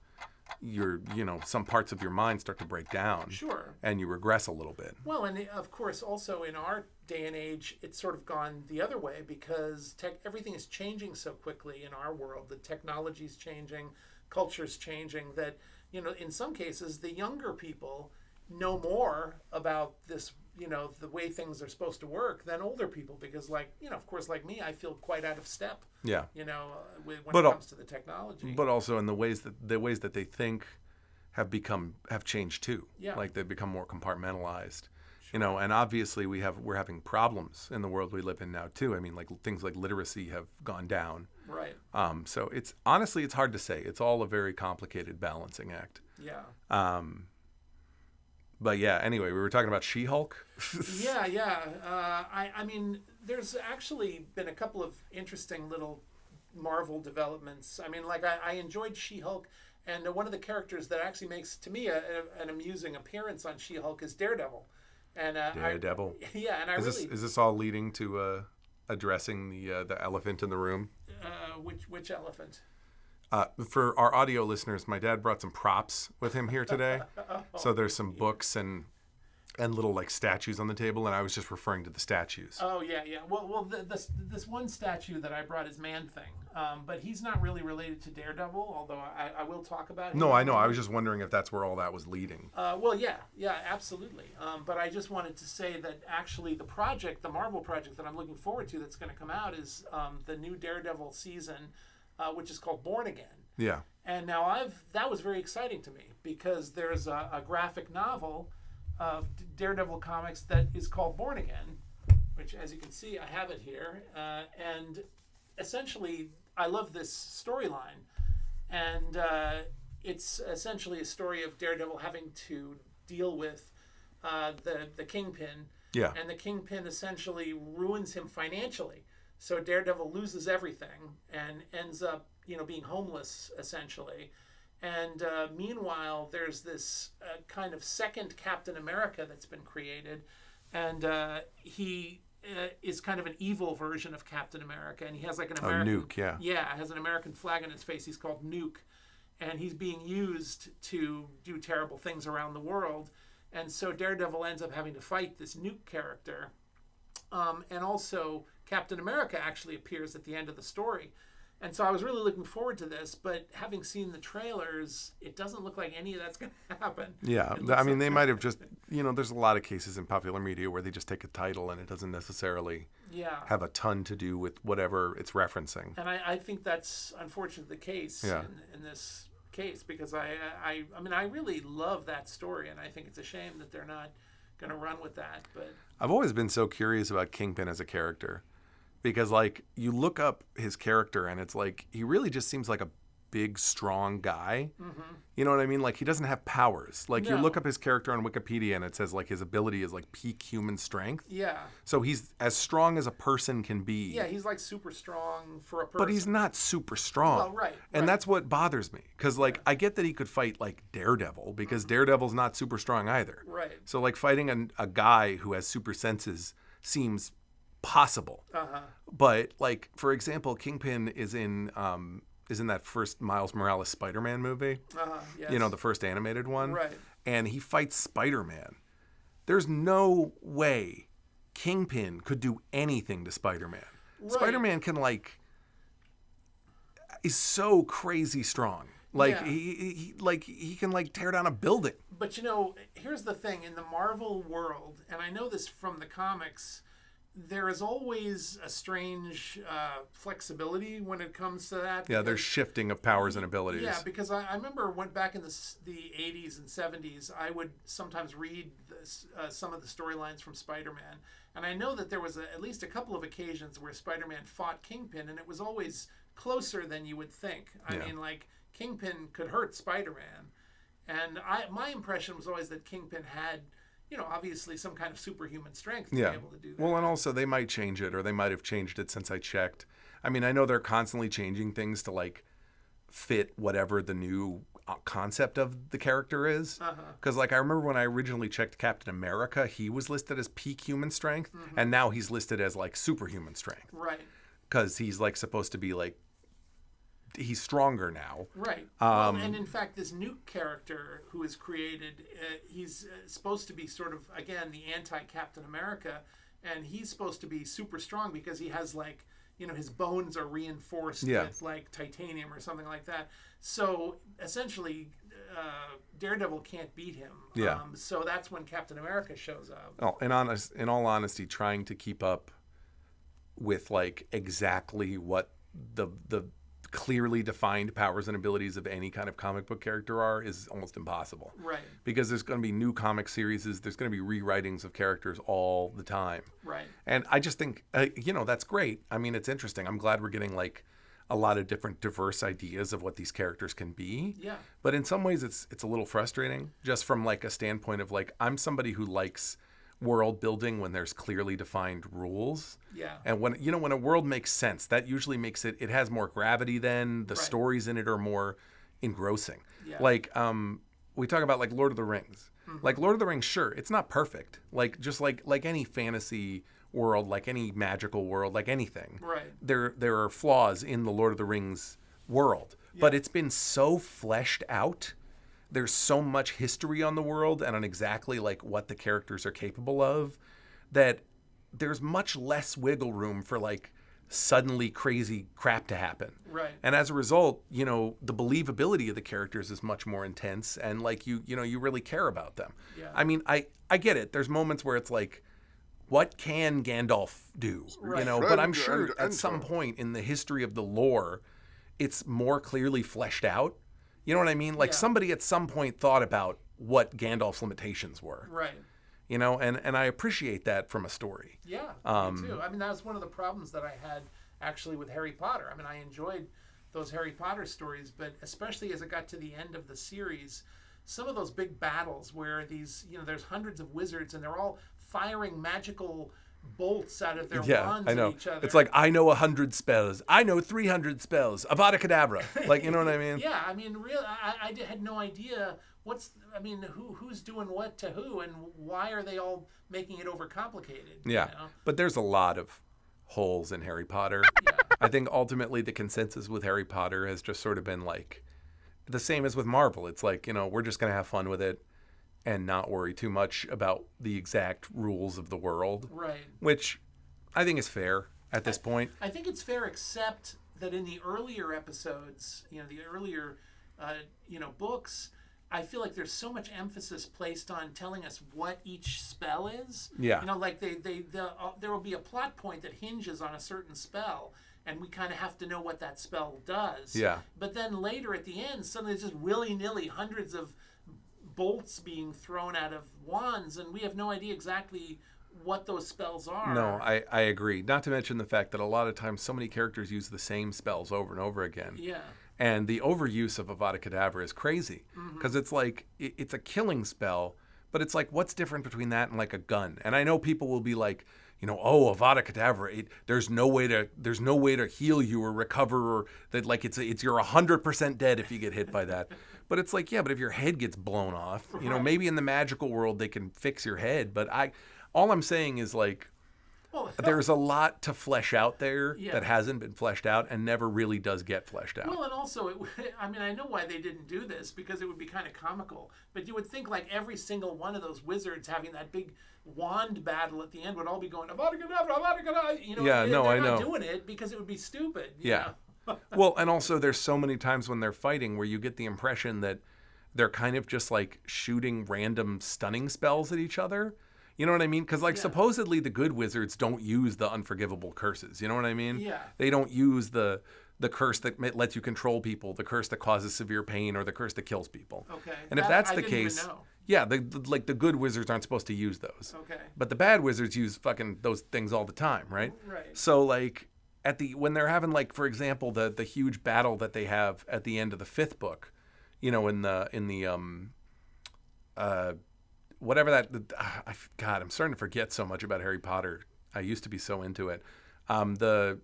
some parts of your mind start to break down. Sure. And you regress a little bit. Well, and of course, also in our day and age, it's sort of gone the other way because everything is changing so quickly in our world. The technology's changing, culture's changing, that, in some cases, the younger people know more about this, the way things are supposed to work than older people because, of course, like me, I feel quite out of step. Yeah. When it comes to the technology. But also in the ways that they think have changed too. Yeah. Like they've become more compartmentalized. You know, and obviously we're having problems in the world we live in now too. I mean, like things like literacy have gone down. Right. So it's honestly hard to say. It's all a very complicated balancing act. Yeah. But yeah, anyway, we were talking about She-Hulk. Yeah. I mean, there's actually been a couple of interesting little Marvel developments. I mean, like I enjoyed She-Hulk, and one of the characters that actually makes to me an amusing appearance on She-Hulk is Daredevil. And Daredevil. And is this all leading to addressing the elephant in the room? Which elephant? For our audio listeners, my dad brought some props with him here today. So there's some books and little like statues on the table, and I was just referring to the statues. Oh yeah. Well, this one statue that I brought is Man-Thing, but he's not really related to Daredevil. Although I will talk about him. No, I know. I was just wondering if that's where all that was leading. Well, yeah, absolutely. But I just wanted to say that actually the Marvel project that I'm looking forward to that's going to come out is the new Daredevil season, which is called Born Again. Yeah. And now that was very exciting to me because there's a graphic novel of Daredevil comics that is called Born Again, which, as you can see, I have it here. And essentially, I love this storyline. And it's essentially a story of Daredevil having to deal with the Kingpin. Yeah. And the Kingpin essentially ruins him financially. So Daredevil loses everything and ends up, being homeless, essentially. And meanwhile, there's this kind of second Captain America that's been created. And he is kind of an evil version of Captain America. And he has like an American... Nuke, yeah. Yeah, has an American flag on his face. He's called Nuke. And he's being used to do terrible things around the world. And so Daredevil ends up having to fight this Nuke character. And also, Captain America actually appears at the end of the story. And so I was really looking forward to this, but having seen the trailers, it doesn't look like any of that's going to happen. Yeah, I mean, they might have just, there's a lot of cases in popular media where they just take a title and it doesn't necessarily have a ton to do with whatever it's referencing. And I think that's unfortunately the case in this case, because I mean, I really love that story, and I think it's a shame that they're not going to run with that. But I've always been so curious about Kingpin as a character. Because, like, you look up his character and it's like, he really just seems like a big, strong guy. Mm-hmm. You know what I mean? Like, he doesn't have powers. Like, you look up his character on Wikipedia and it says, like, his ability is, like, peak human strength. Yeah. So he's as strong as a person can be. Yeah, he's, like, super strong for a person. But he's not super strong. Well, right. And that's what bothers me. Because, like, I get that he could fight, like, Daredevil, because Daredevil's not super strong either. Right. So, like, fighting a guy who has super senses seems possible. But like, for example, Kingpin is in that first Miles Morales Spider-Man movie. Yes. The first animated one. Right. And he fights Spider-Man. There's no way Kingpin could do anything to Spider-Man. Right. Spider-Man can is so crazy strong. Like he can tear down a building. But here's the thing, in the Marvel world, and I know this from the comics, there is always a strange flexibility when it comes to that. Yeah, there's shifting of powers and abilities. Yeah, because I remember back in the 80s and 70s, I would sometimes read some of the storylines from Spider-Man. And I know that there was at least a couple of occasions where Spider-Man fought Kingpin, and it was always closer than you would think. I mean, like, Kingpin could hurt Spider-Man. And my impression was always that Kingpin had... obviously some kind of superhuman strength to be able to do that. Well, and also they might change it, or they might have changed it since I checked. I mean, I know they're constantly changing things to fit whatever the new concept of the character is. Because I remember when I originally checked Captain America, he was listed as peak human strength, and now he's listed as superhuman strength. Right. Because he's supposed to be he's stronger now. Right. And in fact, this Nuke character who is created, he's supposed to be sort of, again, the anti-Captain America, and he's supposed to be super strong because he has his bones are reinforced with titanium or something like that. So essentially, Daredevil can't beat him. Yeah. So that's when Captain America shows up. Oh, in all honesty, trying to keep up with exactly what the clearly defined powers and abilities of any kind of comic book character are is almost impossible. Right. Because there's going to be new comic series, there's going to be rewritings of characters all the time. Right. And I just think, that's great. I mean, it's interesting. I'm glad we're getting like a lot of different diverse ideas of what these characters can be. Yeah. But in some ways it's a little frustrating just from like a standpoint of like, I'm somebody who likes world building when there's clearly defined rules. Yeah. And when a world makes sense, that usually makes it has more gravity then. The stories in it are more engrossing. Yeah. Like we talk about like Lord of the Rings. Mm-hmm. Like Lord of the Rings, sure, it's not perfect. Like just like any fantasy world, like any magical world, like anything. Right. There are flaws in the Lord of the Rings world, but it's been so fleshed out. There's so much history on the world and on exactly like what the characters are capable of that there's much less wiggle room for like suddenly crazy crap to happen. Right. And as a result, the believability of the characters is much more intense and like you really care about them. Yeah. I mean, I get it. There's moments where it's like, what can Gandalf do? Right. But I'm sure at some point in the history of the lore, it's more clearly fleshed out. You know what I mean? Like somebody at some point thought about what Gandalf's limitations were. Right. And I appreciate that from a story. Yeah, me too. I mean, that was one of the problems that I had actually with Harry Potter. I mean, I enjoyed those Harry Potter stories, but especially as it got to the end of the series, some of those big battles where these, there's hundreds of wizards and they're all firing magical bolts out of their wands I know. at each other. It's like, I know 100 spells. I know 300 spells. Avada Kedavra. Like, you know what I mean? Yeah, I mean, really, I had no idea who's doing what to who and why are they all making it overcomplicated? Yeah, but there's a lot of holes in Harry Potter. Yeah. I think ultimately the consensus with Harry Potter has just sort of been like the same as with Marvel. It's like, we're just going to have fun with it and not worry too much about the exact rules of the world. Right. Which I think is fair at this point. I think it's fair, except that in the earlier episodes, the earlier, books, I feel like there's so much emphasis placed on telling us what each spell is. Yeah. Like there will be a plot point that hinges on a certain spell, and we kind of have to know what that spell does. Yeah. But then later at the end, suddenly it's just willy-nilly hundreds of bolts being thrown out of wands, and we have no idea exactly what those spells are. No, I agree. Not to mention the fact that a lot of times so many characters use the same spells over and over again. Yeah. And the overuse of Avada Kedavra is crazy because it's like it's a killing spell, but it's like what's different between that and like a gun? And I know people will be like, Avada Kedavra, there's no way to heal you or recover, or that like it's you're 100% dead if you get hit by that. But it's like, yeah, but if your head gets blown off, maybe in the magical world they can fix your head. But all I'm saying is like, there's a lot to flesh out there that hasn't been fleshed out and never really does get fleshed out. Well, and also, I know why they didn't do this, because it would be kind of comical. But you would think like every single one of those wizards having that big wand battle at the end would all be going, Avada Kedavra, Avada Kedavra. Yeah, no, I know. They're not doing it because it would be stupid. Yeah. Well, and also there's so many times when they're fighting where you get the impression that they're kind of just like shooting random stunning spells at each other. You know what I mean? Because supposedly the good wizards don't use the unforgivable curses. You know what I mean? Yeah. They don't use the curse that lets you control people, the curse that causes severe pain, or the curse that kills people. Okay. And if that's the didn't case, even know. yeah, the good wizards aren't supposed to use those. Okay. But the bad wizards use fucking those things all the time, right? Right. So like when they're having like, for example, the huge battle that they have at the end of the 5th book, in the whatever that, God, I'm starting to forget so much about Harry Potter. I used to be so into it. The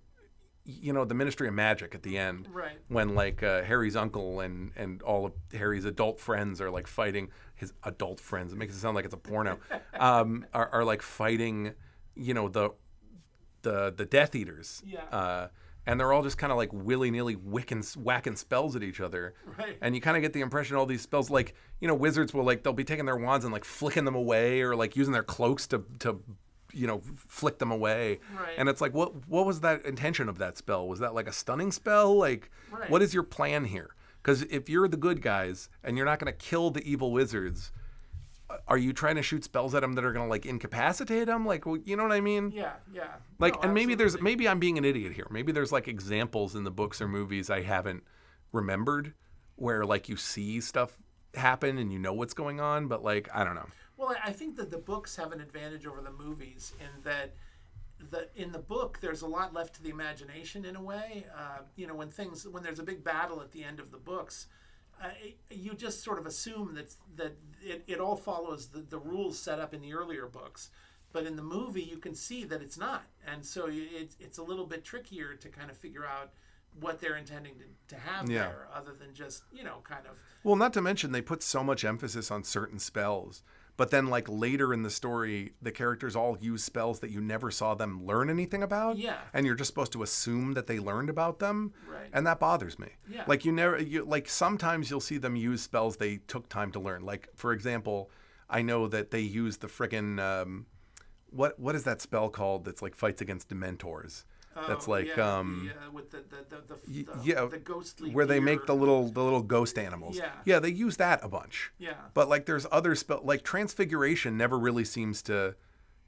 Ministry of Magic at the end, right? When like Harry's uncle and all of Harry's adult friends are like fighting his adult friends. It makes it sound like it's a porno. Are like fighting, the Death Eaters. Yeah. And they're all just kind of like willy-nilly whacking spells at each other. Right. And you kind of get the impression all these spells, like, wizards will like, they'll be taking their wands and like flicking them away, or like using their cloaks to flick them away. Right. And it's like, what was that intention of that spell? Was that like a stunning spell? Like, right. What is your plan here? Because if you're the good guys and you're not going to kill the evil wizards, are you trying to shoot spells at him that are going to like incapacitate him? Like, well, you know what I mean? Yeah. Like, No, and absolutely. maybe I'm being an idiot here. Maybe there's like examples in the books or movies I haven't remembered where like you see stuff happen and you know what's going on, but like, I don't know. Well, I think that the books have an advantage over the movies in that in the book there's a lot left to the imagination in a way. When there's a big battle at the end of the books, you just sort of assume that it all follows the rules set up in the earlier books. But in the movie, you can see that it's not, and so it's a little bit trickier to kind of figure out what they're intending to have there, other than just kind of. Well, not to mention they put so much emphasis on certain spells. But then, like, later in the story, the characters all use spells that you never saw them learn anything about. Yeah. And you're just supposed to assume that they learned about them. Right. And that bothers me. Yeah. Like, sometimes you'll see them use spells they took time to learn. Like, for example, I know that they use the friggin', what is that spell called that's, like, fights against Dementors? That's like with the ghostly where they gear. make the little ghost animals. Yeah. They use that a bunch. Yeah. But like there's other like transfiguration never really seems to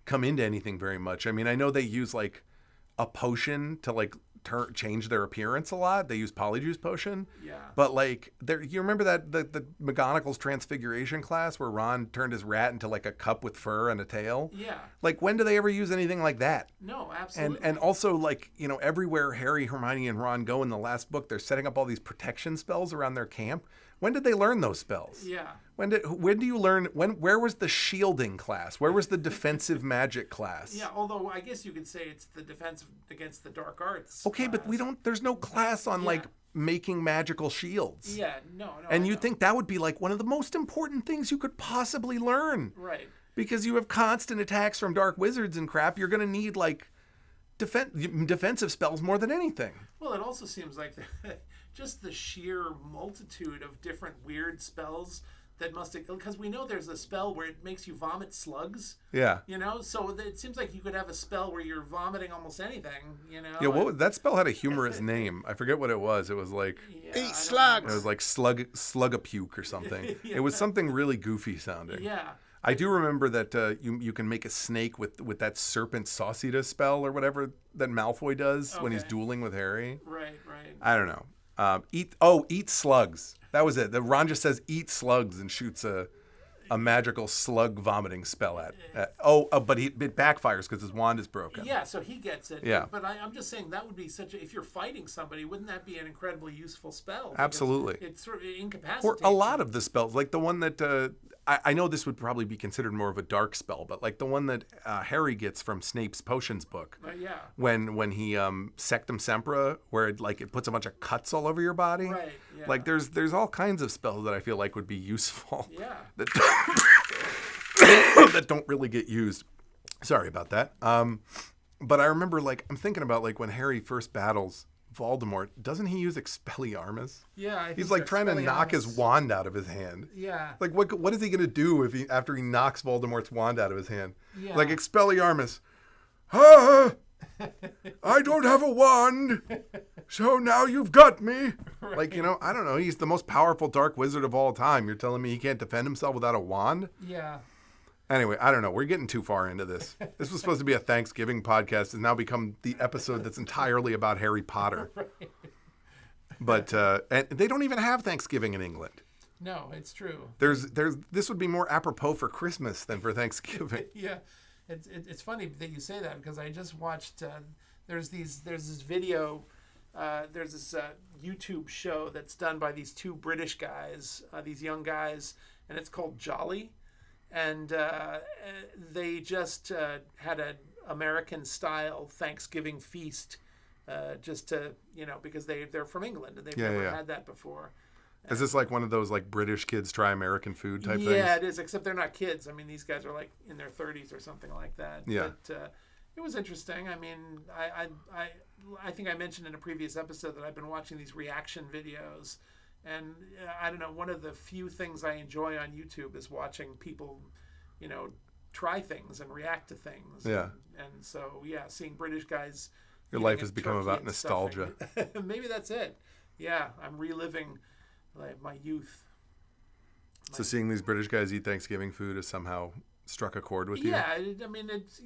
come into anything very much. I mean, I know they use like a potion to like change their appearance a lot. They use Polyjuice potion. Yeah. But like you remember that the McGonagall's transfiguration class where Ron turned his rat into like a cup with fur and a tail? Yeah. Like when do they ever use anything like that? No, absolutely. And also like, everywhere Harry, Hermione, and Ron go in the last book, they're setting up all these protection spells around their camp. When did they learn those spells? Yeah. When do you learn where was the shielding class? Where was the defensive magic class? Yeah, although I guess you could say it's the defense against the dark arts. Okay, but there's no class on like making magical shields. Yeah, no. And you'd think that would be like one of the most important things you could possibly learn. Right. Because you have constant attacks from dark wizards and crap, you're going to need like defensive spells more than anything. Well, it also seems like just the sheer multitude of different weird spells that must have, because we know there's a spell where it makes you vomit slugs. Yeah. So it seems like you could have a spell where you're vomiting almost anything. Yeah. That spell had a humorous name. I forget what it was. It was like eat slugs. It was like slug-a-puke or something. It was something really goofy sounding. Yeah. I do remember that you can make a snake with that serpent saucida spell or whatever that Malfoy does when he's dueling with Harry. Right. I don't know. Eat slugs. That was it. The Ron just says eat slugs and shoots a magical slug vomiting spell at. But it backfires because his wand is broken. Yeah, so he gets it. Yeah. But I'm just saying that would be if you're fighting somebody, wouldn't that be an incredibly useful spell? Absolutely. It sort of incapacitates. Or a lot of the spells, like the one that I know this would probably be considered more of a dark spell, but like the one that Harry gets from Snape's potions book. Yeah. When he Sectum Sempra, where it puts a bunch of cuts all over your body. Right. Yeah. Like there's all kinds of spells that I feel like would be useful. Yeah. That don't really get used. Sorry about that. But I remember I'm thinking about when Harry first battles Voldemort, doesn't he use Expelliarmus? Yeah, he's trying to knock his wand out of his hand. Yeah. Like what is he gonna do after he knocks Voldemort's wand out of his hand? Yeah. Like Expelliarmus. I don't have a wand, so now you've got me. Right. I don't know. He's the most powerful dark wizard of all time. You're telling me he can't defend himself without a wand? Yeah. Anyway, I don't know. We're getting too far into this. This was supposed to be a Thanksgiving podcast. It's now become the episode that's entirely about Harry Potter. Right. But and they don't even have Thanksgiving in England. No, it's true. This would be more apropos for Christmas than for Thanksgiving. Yeah, it's funny that you say that because I just watched. There's this video. There's this YouTube show that's done by these two British guys, these young guys, and it's called Jolly. And they just had an American-style Thanksgiving feast, just to because they're from England and they've never had that before. Is this like one of those British kids try American food type things? Yeah, it is. Except they're not kids. I mean, these guys are in their 30s or something like that. Yeah. But it was interesting. I mean, I think I mentioned in a previous episode that I've been watching these reaction videos. And I don't know, one of the few things I enjoy on YouTube is watching people, try things and react to things. Yeah. And so, seeing British guys. Your life has become about nostalgia. Maybe that's it. Yeah, I'm reliving my youth. So seeing these British guys eat Thanksgiving food has somehow struck a chord with you? Yeah, I mean, it's,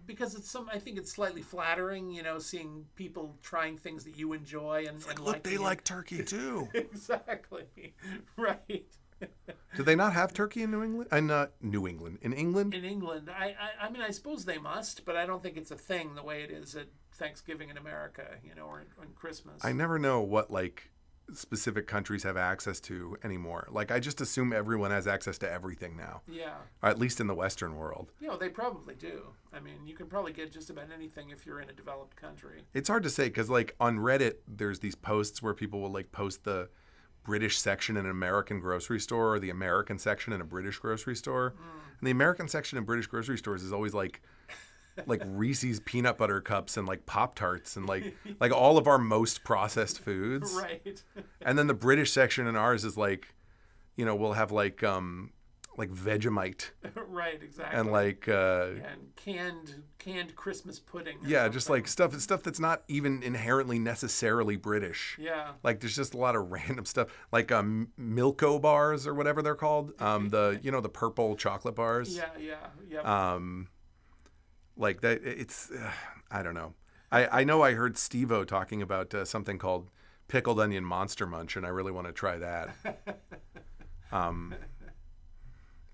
because I think it's slightly flattering, seeing people trying things that you enjoy and look, they like turkey too. Exactly. Right. Do they not have turkey in New England? New England. In England? In England. I mean, I suppose they must, but I don't think it's a thing the way it is at Thanksgiving in America, or on Christmas. I never know what, specific countries have access to anymore. I just assume everyone has access to everything now. Yeah. Or at least in the Western world. They probably do. I mean, you can probably get just about anything if you're in a developed country. It's hard to say because, on Reddit, there's these posts where people will, post the British section in an American grocery store or the American section in a British grocery store. And the American section in British grocery stores is always like Reese's peanut butter cups and Pop-Tarts and all of our most processed foods. Right. And then the British section in ours is we'll have Vegemite. Right, exactly. And and canned Christmas pudding. Yeah, just stuff that's not even inherently necessarily British. Yeah. There's just a lot of random stuff, Milko bars or whatever they're called. The purple chocolate bars. Yeah. That it's I don't know. I know I heard Steve-O talking about something called pickled onion monster munch, and I really want to try that.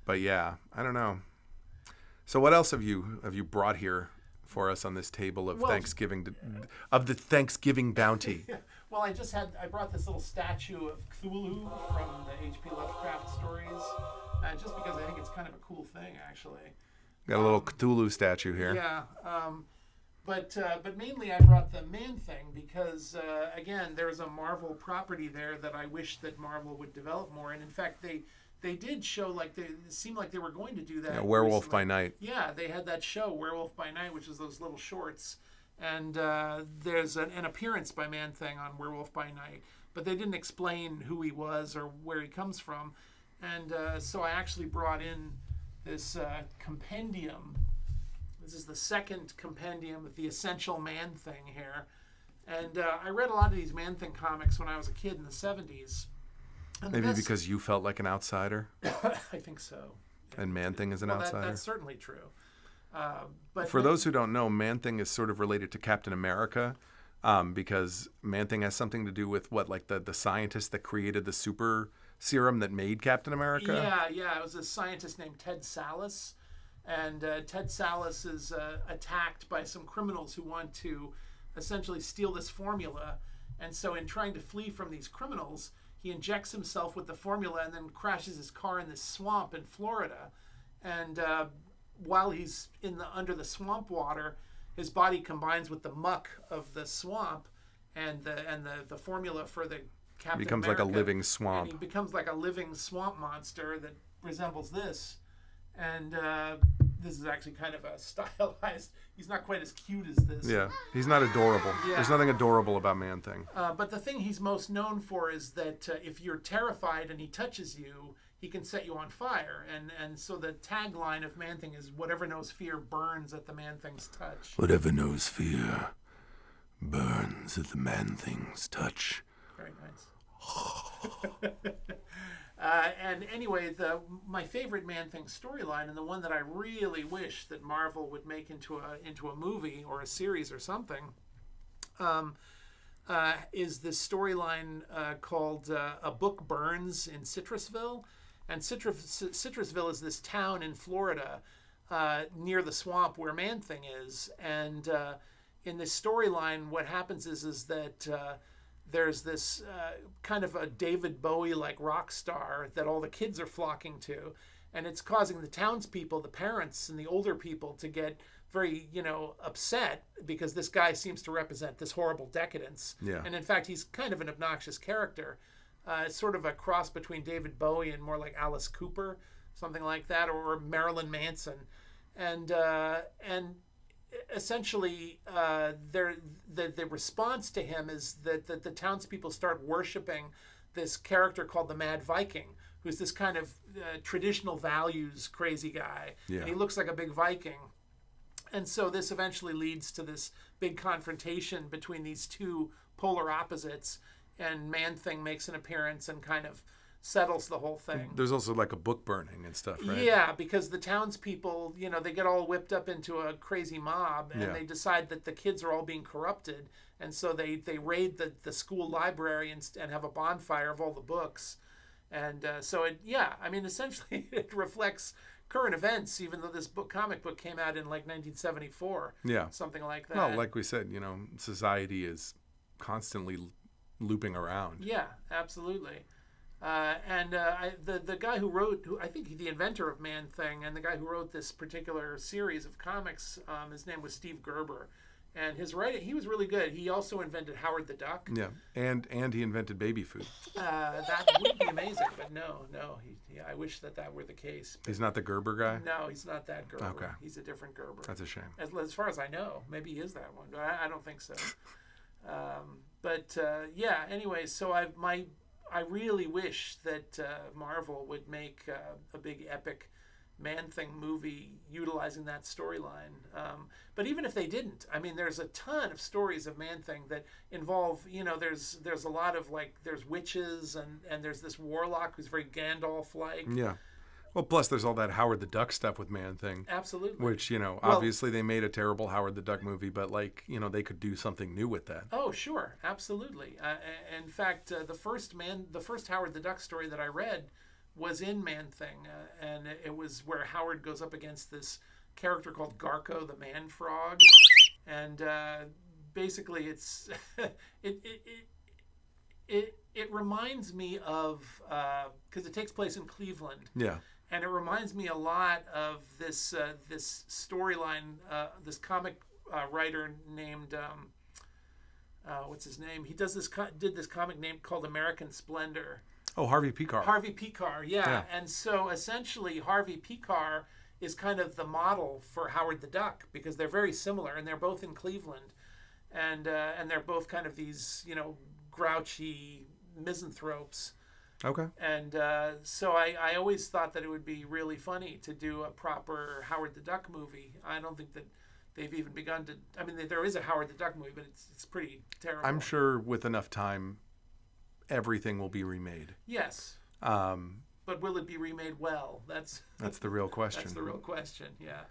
But yeah, I don't know. So what else have you brought here for us on this table of Thanksgiving of the Thanksgiving bounty? Well, I brought this little statue of Cthulhu from the H.P. Lovecraft stories, just because I think it's kind of a cool thing, actually. Got a little Cthulhu statue here. Yeah. But mainly I brought the Man-Thing because, again, there's a Marvel property there that I wish that Marvel would develop more. And in fact, they did show, it seemed like they were going to do that. Yeah, Werewolf recently. by Night. Yeah, they had that show, Werewolf by Night, which is those little shorts. And there's an appearance by Man-Thing on Werewolf by Night. But they didn't explain who he was or where he comes from. And so I actually brought in this compendium. This is the second compendium of the Essential Man-Thing here. And I read a lot of these Man-Thing comics when I was a kid in the 70s. And Maybe because you felt like an outsider? I think so. Yeah. And Man-Thing is an outsider? That's certainly true. But for those who don't know, Man-Thing is sort of related to Captain America because Man-Thing has something to do with the scientist that created the super serum that made Captain America? Yeah. It was a scientist named Ted Sallis. And Ted Sallis is attacked by some criminals who want to essentially steal this formula. And so in trying to flee from these criminals, he injects himself with the formula and then crashes his car in this swamp in Florida. And while he's under the swamp water, his body combines with the muck of the swamp and the formula for the Captain becomes America, like a living swamp. And he becomes like a living swamp monster that resembles this. And this is actually kind of a stylized. He's not quite as cute as this. Yeah, he's not adorable. Yeah. There's nothing adorable about Man-Thing. But the thing he's most known for is that if you're terrified and he touches you, he can set you on fire. And so the tagline of Man-Thing is, whatever knows fear burns at the Man-Thing's touch. Whatever knows fear burns at the Man-Thing's touch. Very nice. And anyway, my favorite Man-Thing storyline, and the one that I really wish that Marvel would make into a movie or a series or something, is this storyline called A Book Burns in Citrusville. And Citrusville is this town in Florida near the swamp where Man-Thing is. And in this storyline, what happens is that there's this kind of a David Bowie-like rock star that all the kids are flocking to. And it's causing the townspeople, the parents and the older people to get very, upset because this guy seems to represent this horrible decadence. Yeah. And in fact, he's kind of an obnoxious character. It's sort of a cross between David Bowie and more like Alice Cooper, something like that, or Marilyn Manson. And essentially, the response to him is that the townspeople start worshiping this character called the Mad Viking, who's this kind of traditional values crazy guy. Yeah. And he looks like a big Viking. And so this eventually leads to this big confrontation between these two polar opposites, and Man-Thing makes an appearance and kind of settles the whole thing. There's also like a book burning and stuff, right? Yeah, because the townspeople, they get all whipped up into a crazy mob, and they decide that the kids are all being corrupted, and so they raid the school library and have a bonfire of all the books. And so essentially it reflects current events, even though this comic book came out in like 1974. Yeah. Something like that. Well, like we said, society is constantly looping around. Yeah, absolutely. The guy who I think the inventor of Man-Thing, and the guy who wrote this particular series of comics, his name was Steve Gerber. And his writing, he was really good. He also invented Howard the Duck. Yeah, and he invented baby food. That would be amazing, but no. I wish that were the case. He's not the Gerber guy? No, he's not that Gerber. Okay. He's a different Gerber. That's a shame. As far as I know. Maybe he is that one, but I don't think so. Anyway, so I really wish that Marvel would make a big epic Man-Thing movie utilizing that storyline. But even if they didn't, there's a ton of stories of Man-Thing that involve, there's a lot of there's witches and there's this warlock who's very Gandalf-like. Yeah. Well, plus there's all that Howard the Duck stuff with Man-Thing. Absolutely. Which, obviously they made a terrible Howard the Duck movie, but they could do something new with that. Oh, sure. Absolutely. In fact, the first Howard the Duck story that I read was in Man-Thing, and it was where Howard goes up against this character called Garko the Man Frog, and basically it's it reminds me of because it takes place in Cleveland. Yeah. And it reminds me a lot of this storyline, this comic writer named what's his name? He did this comic name called American Splendor. Oh, Harvey Pekar. Harvey Pekar, yeah. And so essentially Harvey Pekar is kind of the model for Howard the Duck because they're very similar and they're both in Cleveland, and they're both kind of these grouchy misanthropes. Okay. And so I always thought that it would be really funny to do a proper Howard the Duck movie. I don't think that they've even begun to. There is a Howard the Duck movie, but it's pretty terrible. I'm sure with enough time, everything will be remade. Yes. But will it be remade well? That's the real question. That's the real question. Yeah.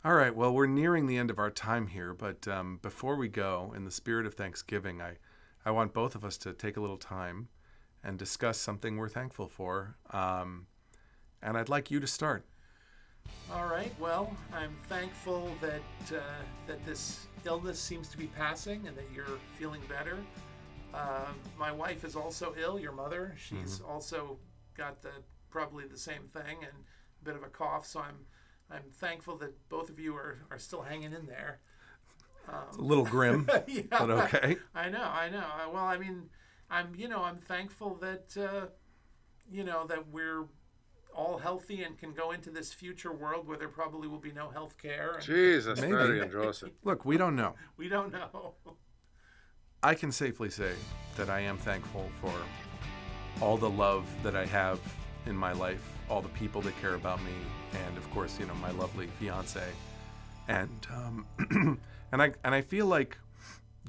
All right. Well, we're nearing the end of our time here, but before we go, in the spirit of Thanksgiving, I want both of us to take a little time and discuss something we're thankful for. And I'd like you to start. All right. Well, I'm thankful that this illness seems to be passing and that you're feeling better. My wife is also ill, your mother. She's also got probably the same thing and a bit of a cough. So I'm thankful that both of you are still hanging in there. It's a little grim, yeah, but okay. I know. Well, I'm thankful that that we're all healthy and can go into this future world where there probably will be no health care. Jesus, Maybe. Mary and Joseph. Look, we don't know. We don't know. I can safely say that I am thankful for all the love that I have in my life, all the people that care about me, and of course, my lovely fiance. And and I feel like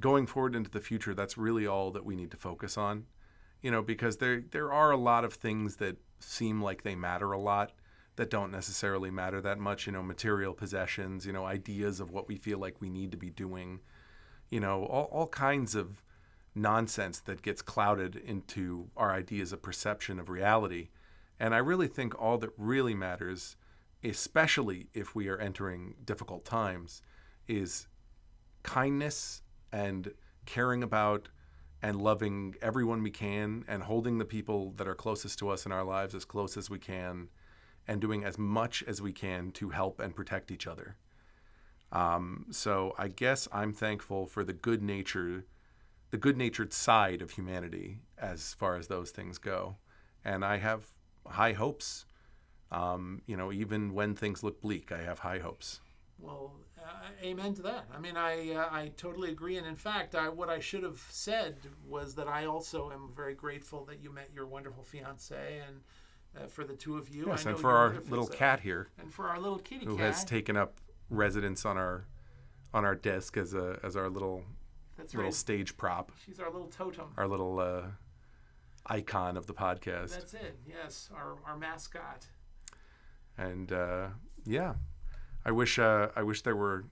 going forward into the future, that's really all that we need to focus on, because there are a lot of things that seem like they matter a lot that don't necessarily matter that much, material possessions, ideas of what we feel like we need to be doing, all kinds of nonsense that gets clouded into our ideas of perception of reality. And I really think all that really matters, especially if we are entering difficult times, is kindness and caring about and loving everyone we can and holding the people that are closest to us in our lives as close as we can and doing as much as we can to help and protect each other. So I guess I'm thankful for the good-natured side of humanity as far as those things go. And I have high hopes. Even when things look bleak, I have high hopes. Well, amen to that. I totally agree. And in fact, what I should have said was that I also am very grateful that you met your wonderful fiance and for the two of you. Yes, and for our little cat here. And for our little kitty who cat. has taken up residence on our desk as our little That's little right. stage prop. She's our little totem. Our little icon of the podcast. That's it. Yes, our mascot. And yeah, I wish there were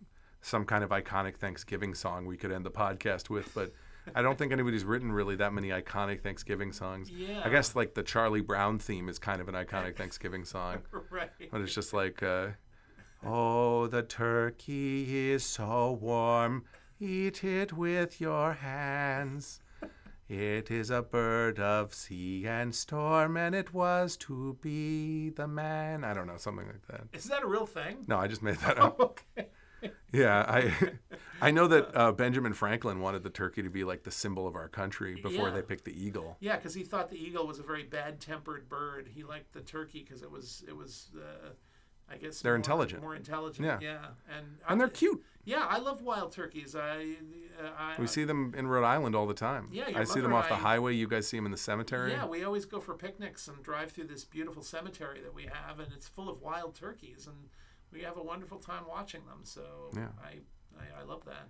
some kind of iconic Thanksgiving song we could end the podcast with, but I don't think anybody's written really that many iconic Thanksgiving songs. Yeah. I guess like the Charlie Brown theme is kind of an iconic Thanksgiving song. Right. But it's just like, oh, the turkey is so warm, eat it with your hands. It is a bird of sea and storm, and it was to be the man. I don't know, something like that. Is that a real thing? No, I just made that up. Okay. Yeah, I know that Benjamin Franklin wanted the turkey to be like the symbol of our country before they picked the eagle. Yeah, because he thought the eagle was a very bad-tempered bird. He liked the turkey because it was I guess they're intelligent. More intelligent. Yeah. And they're cute. Yeah, I love wild turkeys. We see them in Rhode Island all the time. Yeah, I see them off the highway. You guys see them in the cemetery. Yeah, we always go for picnics and drive through this beautiful cemetery that we have, and it's full of wild turkeys, and we have a wonderful time watching them. So yeah. I love that.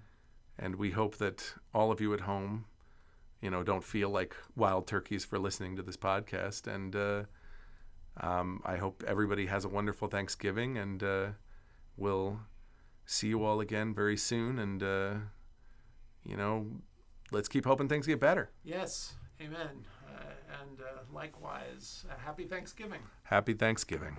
And we hope that all of you at home, don't feel like wild turkeys for listening to this podcast. And I hope everybody has a wonderful Thanksgiving, and we'll see you all again very soon. And, let's keep hoping things get better. Yes. Amen. And likewise, happy Thanksgiving. Happy Thanksgiving.